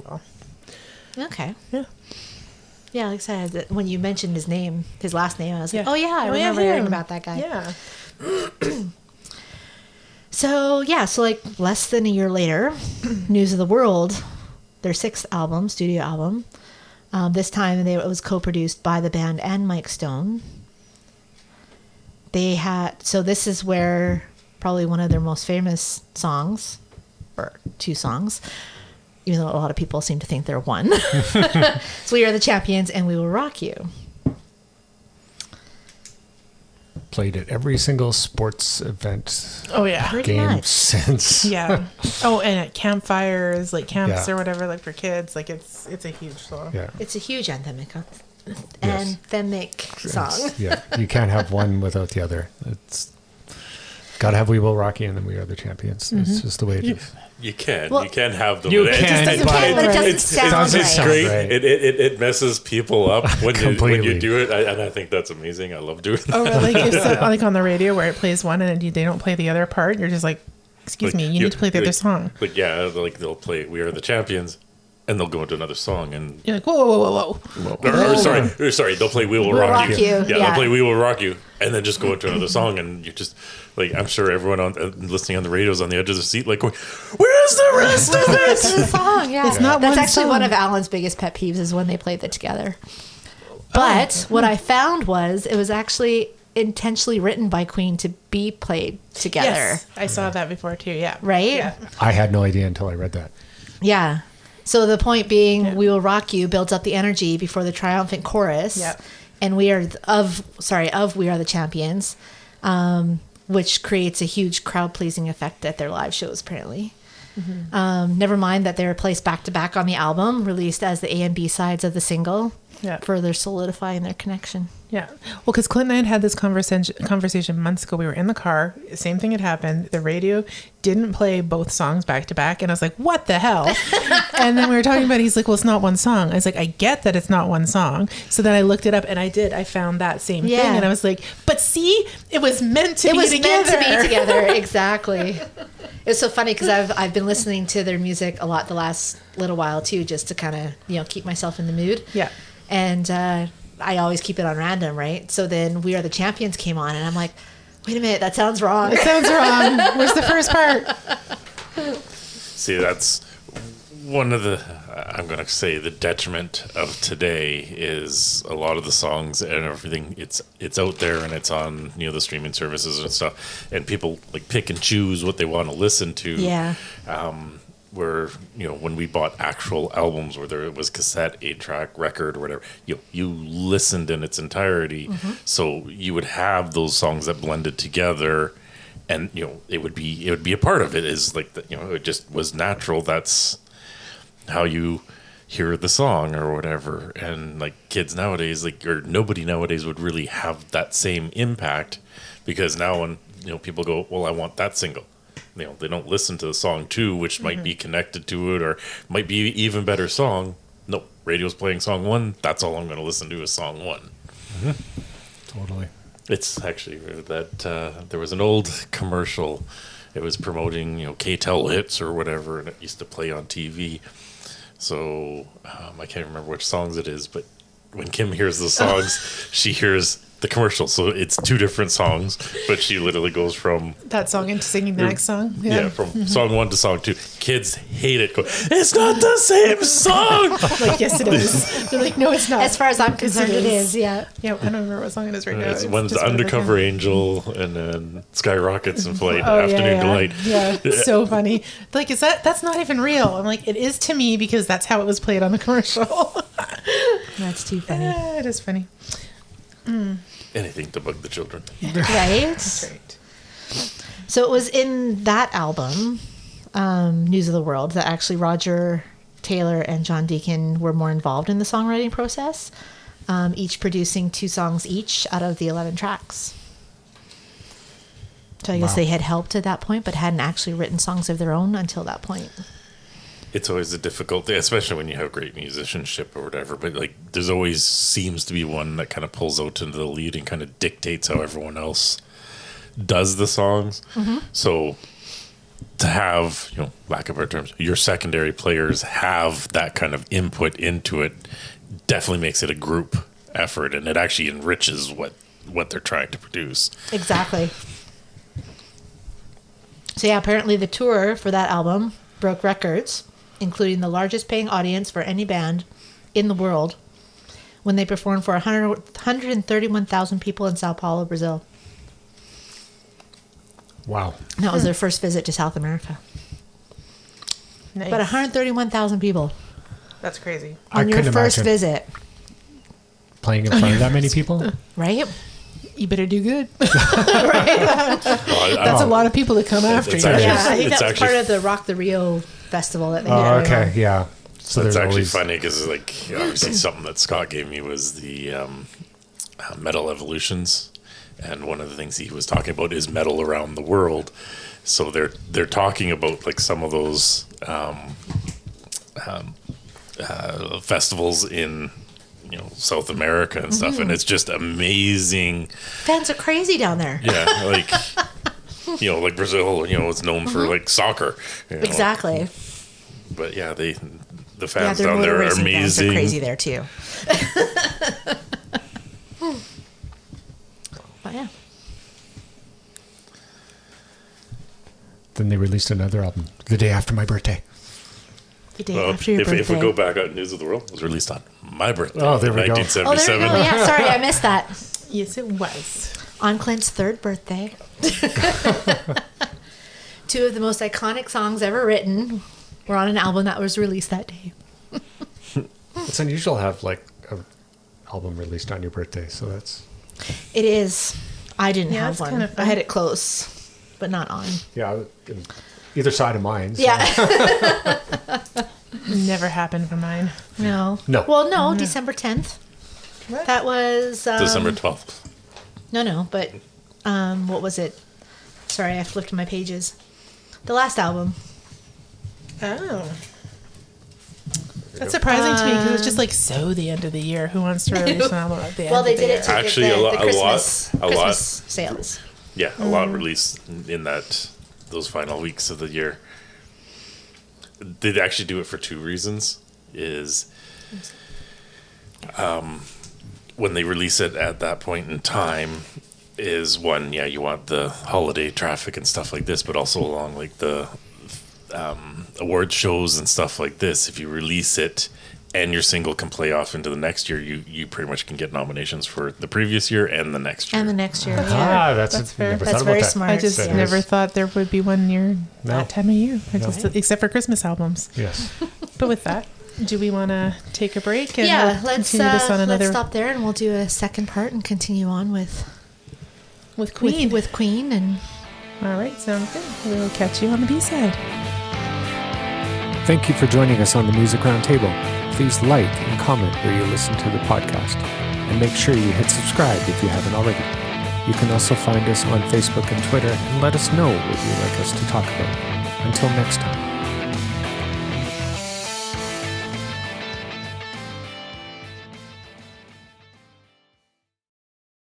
Speaker 3: well.
Speaker 1: Okay.
Speaker 3: Yeah.
Speaker 1: Yeah, like I said, when you mentioned his name, his last name, I was like,
Speaker 3: Yeah.
Speaker 1: oh yeah, I
Speaker 3: Oh, yeah,
Speaker 1: remember hearing
Speaker 3: him.
Speaker 1: about that guy.
Speaker 3: Yeah.
Speaker 1: So like less than a year later, News of the World, their 6th album, studio album. This time it was co-produced by the band and Mike Stone. So this is where probably one of their most famous songs, or 2 songs, even though a lot of people seem to think they're one. So We Are the Champions and We Will Rock You.
Speaker 4: Played at every single sports event
Speaker 3: Oh, yeah.
Speaker 1: Pretty
Speaker 4: game
Speaker 1: much.
Speaker 4: since.
Speaker 3: Yeah. Oh, and at campfires, like camps
Speaker 4: Yeah.
Speaker 3: or whatever, like for kids, like it's a huge song.
Speaker 4: Yeah.
Speaker 1: It's a huge anthemic
Speaker 4: Yes.
Speaker 1: song.
Speaker 4: Yeah. You can't have one without the other. It's got to have We Will Rock You and then We Are the Champions. It's just the way it is.
Speaker 2: You can.
Speaker 1: Well,
Speaker 2: you can have them.
Speaker 4: you
Speaker 2: It
Speaker 4: can,
Speaker 2: just
Speaker 4: but-
Speaker 1: But it doesn't
Speaker 2: it's
Speaker 1: sound
Speaker 2: it's
Speaker 1: right.
Speaker 2: great.
Speaker 4: Right.
Speaker 2: It messes people up when you
Speaker 4: Completely.
Speaker 2: do it, and I think that's amazing. I love doing that.
Speaker 3: Oh, really? Like on the radio where it plays one and they don't play the other part, you're just like, excuse me, you need to play the other song.
Speaker 2: Like they'll play "We Are the Champions," and they'll go into another song, and
Speaker 3: You're like, whoa, whoa, whoa, whoa.
Speaker 2: sorry, they'll play "We Will
Speaker 1: We'll
Speaker 2: Rock,
Speaker 1: Rock
Speaker 2: You."
Speaker 1: You,
Speaker 2: Yeah,
Speaker 1: yeah.
Speaker 2: they'll play "We Will Rock You," and then just go into another song, and you're just like, I'm sure everyone on listening on the radio's on the edge of the seat, like, going, "Where's the rest of
Speaker 1: It's
Speaker 2: it?"
Speaker 1: the song, yeah.
Speaker 3: It's not
Speaker 1: That's
Speaker 3: one
Speaker 1: actually
Speaker 3: song.
Speaker 1: one of Alan's biggest pet peeves is when they played it together. But what I found was it was actually intentionally written by Queen to be played together.
Speaker 3: Yes, I saw that before too. Yeah.
Speaker 1: Right?
Speaker 3: Yeah.
Speaker 4: I had no idea until I read that.
Speaker 1: Yeah. So the point being, We Will Rock You builds up the energy before the triumphant chorus.
Speaker 3: Yeah.
Speaker 1: And We Are the Champions, which creates a huge crowd-pleasing effect at their live shows, apparently. Never mind that they were placed back-to-back on the album, released as the A and B sides of the single, further solidifying their connection.
Speaker 3: Yeah. Well, because Clint and I had this conversation months ago. We were in the car. Same thing had happened. The radio didn't play both songs back to back. And I was like, what the hell? And then we were talking about it. He's like, well, it's not one song. I was like, I get that it's not one song. So then I looked it up and I did. I found that same thing. And I was like, but see, it was meant to be together.
Speaker 1: It was meant to be together. Exactly. It's so funny because I've been listening to their music a lot the last little while too, just to kind of, keep myself in the mood.
Speaker 3: Yeah.
Speaker 1: And I always keep it on random, right? So then We Are the Champions came on, and I'm like, wait a minute, that sounds wrong.
Speaker 3: It sounds wrong. Where's the first part?
Speaker 2: See, that's one of the, I'm going to say, the detriment of today is a lot of the songs and everything, it's out there and it's on, the streaming services and stuff, and people like pick and choose what they want to listen to.
Speaker 1: Yeah.
Speaker 2: Where, when we bought actual albums, whether it was cassette, 8-track, record, or whatever, you listened in its entirety. So you would have those songs that blended together, and it would be a part of it. Is like that, it just was natural. That's how you hear the song or whatever. And like kids nowadays, or nobody nowadays would really have that same impact, because now when people go, well, I want that single. They don't listen to the song too, which might be connected to it or might be even better song. Nope, radio's playing song 1. That's all I'm going to listen to is song 1.
Speaker 4: Totally.
Speaker 2: It's actually that there was an old commercial. It was promoting, K-Tel hits or whatever, and it used to play on TV. So I can't remember which songs it is, but when Kim hears the songs, she hears the commercial. So it's 2 different songs, but she literally goes from
Speaker 3: that song into singing the next song.
Speaker 2: Yeah, from song 1 to song 2. Kids hate it. Go, it's not the same song.
Speaker 3: Like, yes, it is. They're like, no, it's not.
Speaker 1: As far as I'm concerned, it is. Yeah.
Speaker 3: Yeah, I don't remember what song it is right now.
Speaker 2: One's the Undercover Angel, and then Skyrockets and Flight, Afternoon Delight.
Speaker 3: Yeah, so funny. Like, that's not even real. I'm like, it is to me because that's how it was played on the commercial.
Speaker 1: That's too funny.
Speaker 3: It is funny.
Speaker 2: Anything to bug the children.
Speaker 1: Right?
Speaker 3: That's right.
Speaker 1: So it was in that album, News of the World, that actually Roger Taylor and John Deacon were more involved in the songwriting process, each producing 2 songs each out of the 11 tracks. So I guess they had helped at that point, but hadn't actually written songs of their own until that point.
Speaker 2: It's always a difficult, especially when you have great musicianship or whatever, but like there's always seems to be one that kind of pulls out into the lead and kind of dictates how everyone else does the songs. So to have, lack of better terms, your secondary players have that kind of input into it definitely makes it a group effort, and it actually enriches what they're trying to produce.
Speaker 1: Exactly. So yeah, apparently the tour for that album broke records, including the largest paying audience for any band in the world, when they performed for 131,000 people in Sao Paulo, Brazil.
Speaker 4: Wow.
Speaker 1: And that was their first visit to South America.
Speaker 3: Nice.
Speaker 1: But 131,000 people
Speaker 3: That's crazy.
Speaker 1: on your first visit.
Speaker 4: Playing in front of that many people?
Speaker 1: Right?
Speaker 3: You better do good.
Speaker 1: Right?
Speaker 3: That's a lot of people to come after you.
Speaker 2: actually-
Speaker 1: Yeah, I think
Speaker 2: It's
Speaker 1: that was
Speaker 2: actually-
Speaker 1: part of the Rock the Rio festival that they
Speaker 4: Oh,
Speaker 1: did.
Speaker 4: okay. Yeah. So
Speaker 2: That's
Speaker 4: there's
Speaker 2: actually
Speaker 4: always
Speaker 2: funny because, like, obviously something that Scott gave me was the metal evolutions, and one of the things he was talking about is metal around the world. So they're talking about like some of those festivals in South America and stuff, and it's just amazing.
Speaker 1: Fans are crazy down there.
Speaker 2: Yeah, like like Brazil, it's known for like soccer.
Speaker 1: Exactly.
Speaker 2: But yeah, the
Speaker 1: Yeah,
Speaker 2: fans
Speaker 1: their
Speaker 2: down there
Speaker 1: motor
Speaker 2: are
Speaker 1: racing fans
Speaker 2: amazing.
Speaker 1: are crazy there too. But yeah.
Speaker 4: Then they released another album the day after my birthday.
Speaker 1: The day
Speaker 2: Well,
Speaker 1: after your birthday.
Speaker 2: if we go back on News of the World, it was released on my birthday.
Speaker 4: Oh, there we go.
Speaker 1: Oh, there we
Speaker 2: 1977.
Speaker 1: go. Yeah, sorry, I missed that.
Speaker 3: Yes, it was.
Speaker 1: On Clint's 3rd birthday. 2 of the most iconic songs ever written were on an album that was released that day.
Speaker 4: It's unusual to have like an album released on your birthday, so that's...
Speaker 1: It is. I didn't
Speaker 3: Yeah,
Speaker 1: have
Speaker 3: it's
Speaker 1: one.
Speaker 3: kind of fun.
Speaker 1: I had it close, but not on.
Speaker 4: Yeah, either side of mine. So.
Speaker 1: Yeah.
Speaker 3: Never happened for mine.
Speaker 1: No.
Speaker 4: No.
Speaker 1: Well, no, December 10th.
Speaker 3: What?
Speaker 1: That was...
Speaker 2: December 12th.
Speaker 1: No, but what was it? Sorry, I flipped my pages. The last album.
Speaker 3: Oh. That's surprising to me because it's just like the end of the year. Who wants to release an album at the end
Speaker 1: Well, they
Speaker 3: of the
Speaker 1: did
Speaker 3: year?
Speaker 1: it to
Speaker 2: Actually,
Speaker 1: get
Speaker 2: a
Speaker 1: the Christmas sales.
Speaker 2: Yeah, a lot released in those final weeks of the year. They actually do it for 2 reasons. Is when they release it at that point in time is one, yeah, you want the holiday traffic and stuff like this, but also along like the award shows and stuff like this. If you release it and your single can play off into the next year, you pretty much can get nominations for the previous year and the next year.
Speaker 1: And the next year.
Speaker 4: Ah,
Speaker 3: That's
Speaker 4: that's
Speaker 3: fair.
Speaker 4: never
Speaker 1: That's
Speaker 4: thought
Speaker 1: very
Speaker 4: about that.
Speaker 1: smart.
Speaker 3: I just
Speaker 1: Yeah.
Speaker 3: never thought there would be one near that time of year. Except for Christmas albums.
Speaker 4: Yes.
Speaker 3: But with that, do we want to take a break and
Speaker 1: Yeah, let's
Speaker 3: continue this on another
Speaker 1: let's stop there and we'll do a second part and continue on with
Speaker 3: Queen?
Speaker 1: with Queen and
Speaker 3: All right, sounds good. We'll catch you on the B-side.
Speaker 4: Thank you for joining us on the Music Roundtable. Please like and comment where you listen to the podcast. And make sure you hit subscribe if you haven't already. You can also find us on Facebook and Twitter and let us know what you'd like us to talk about. Until next time.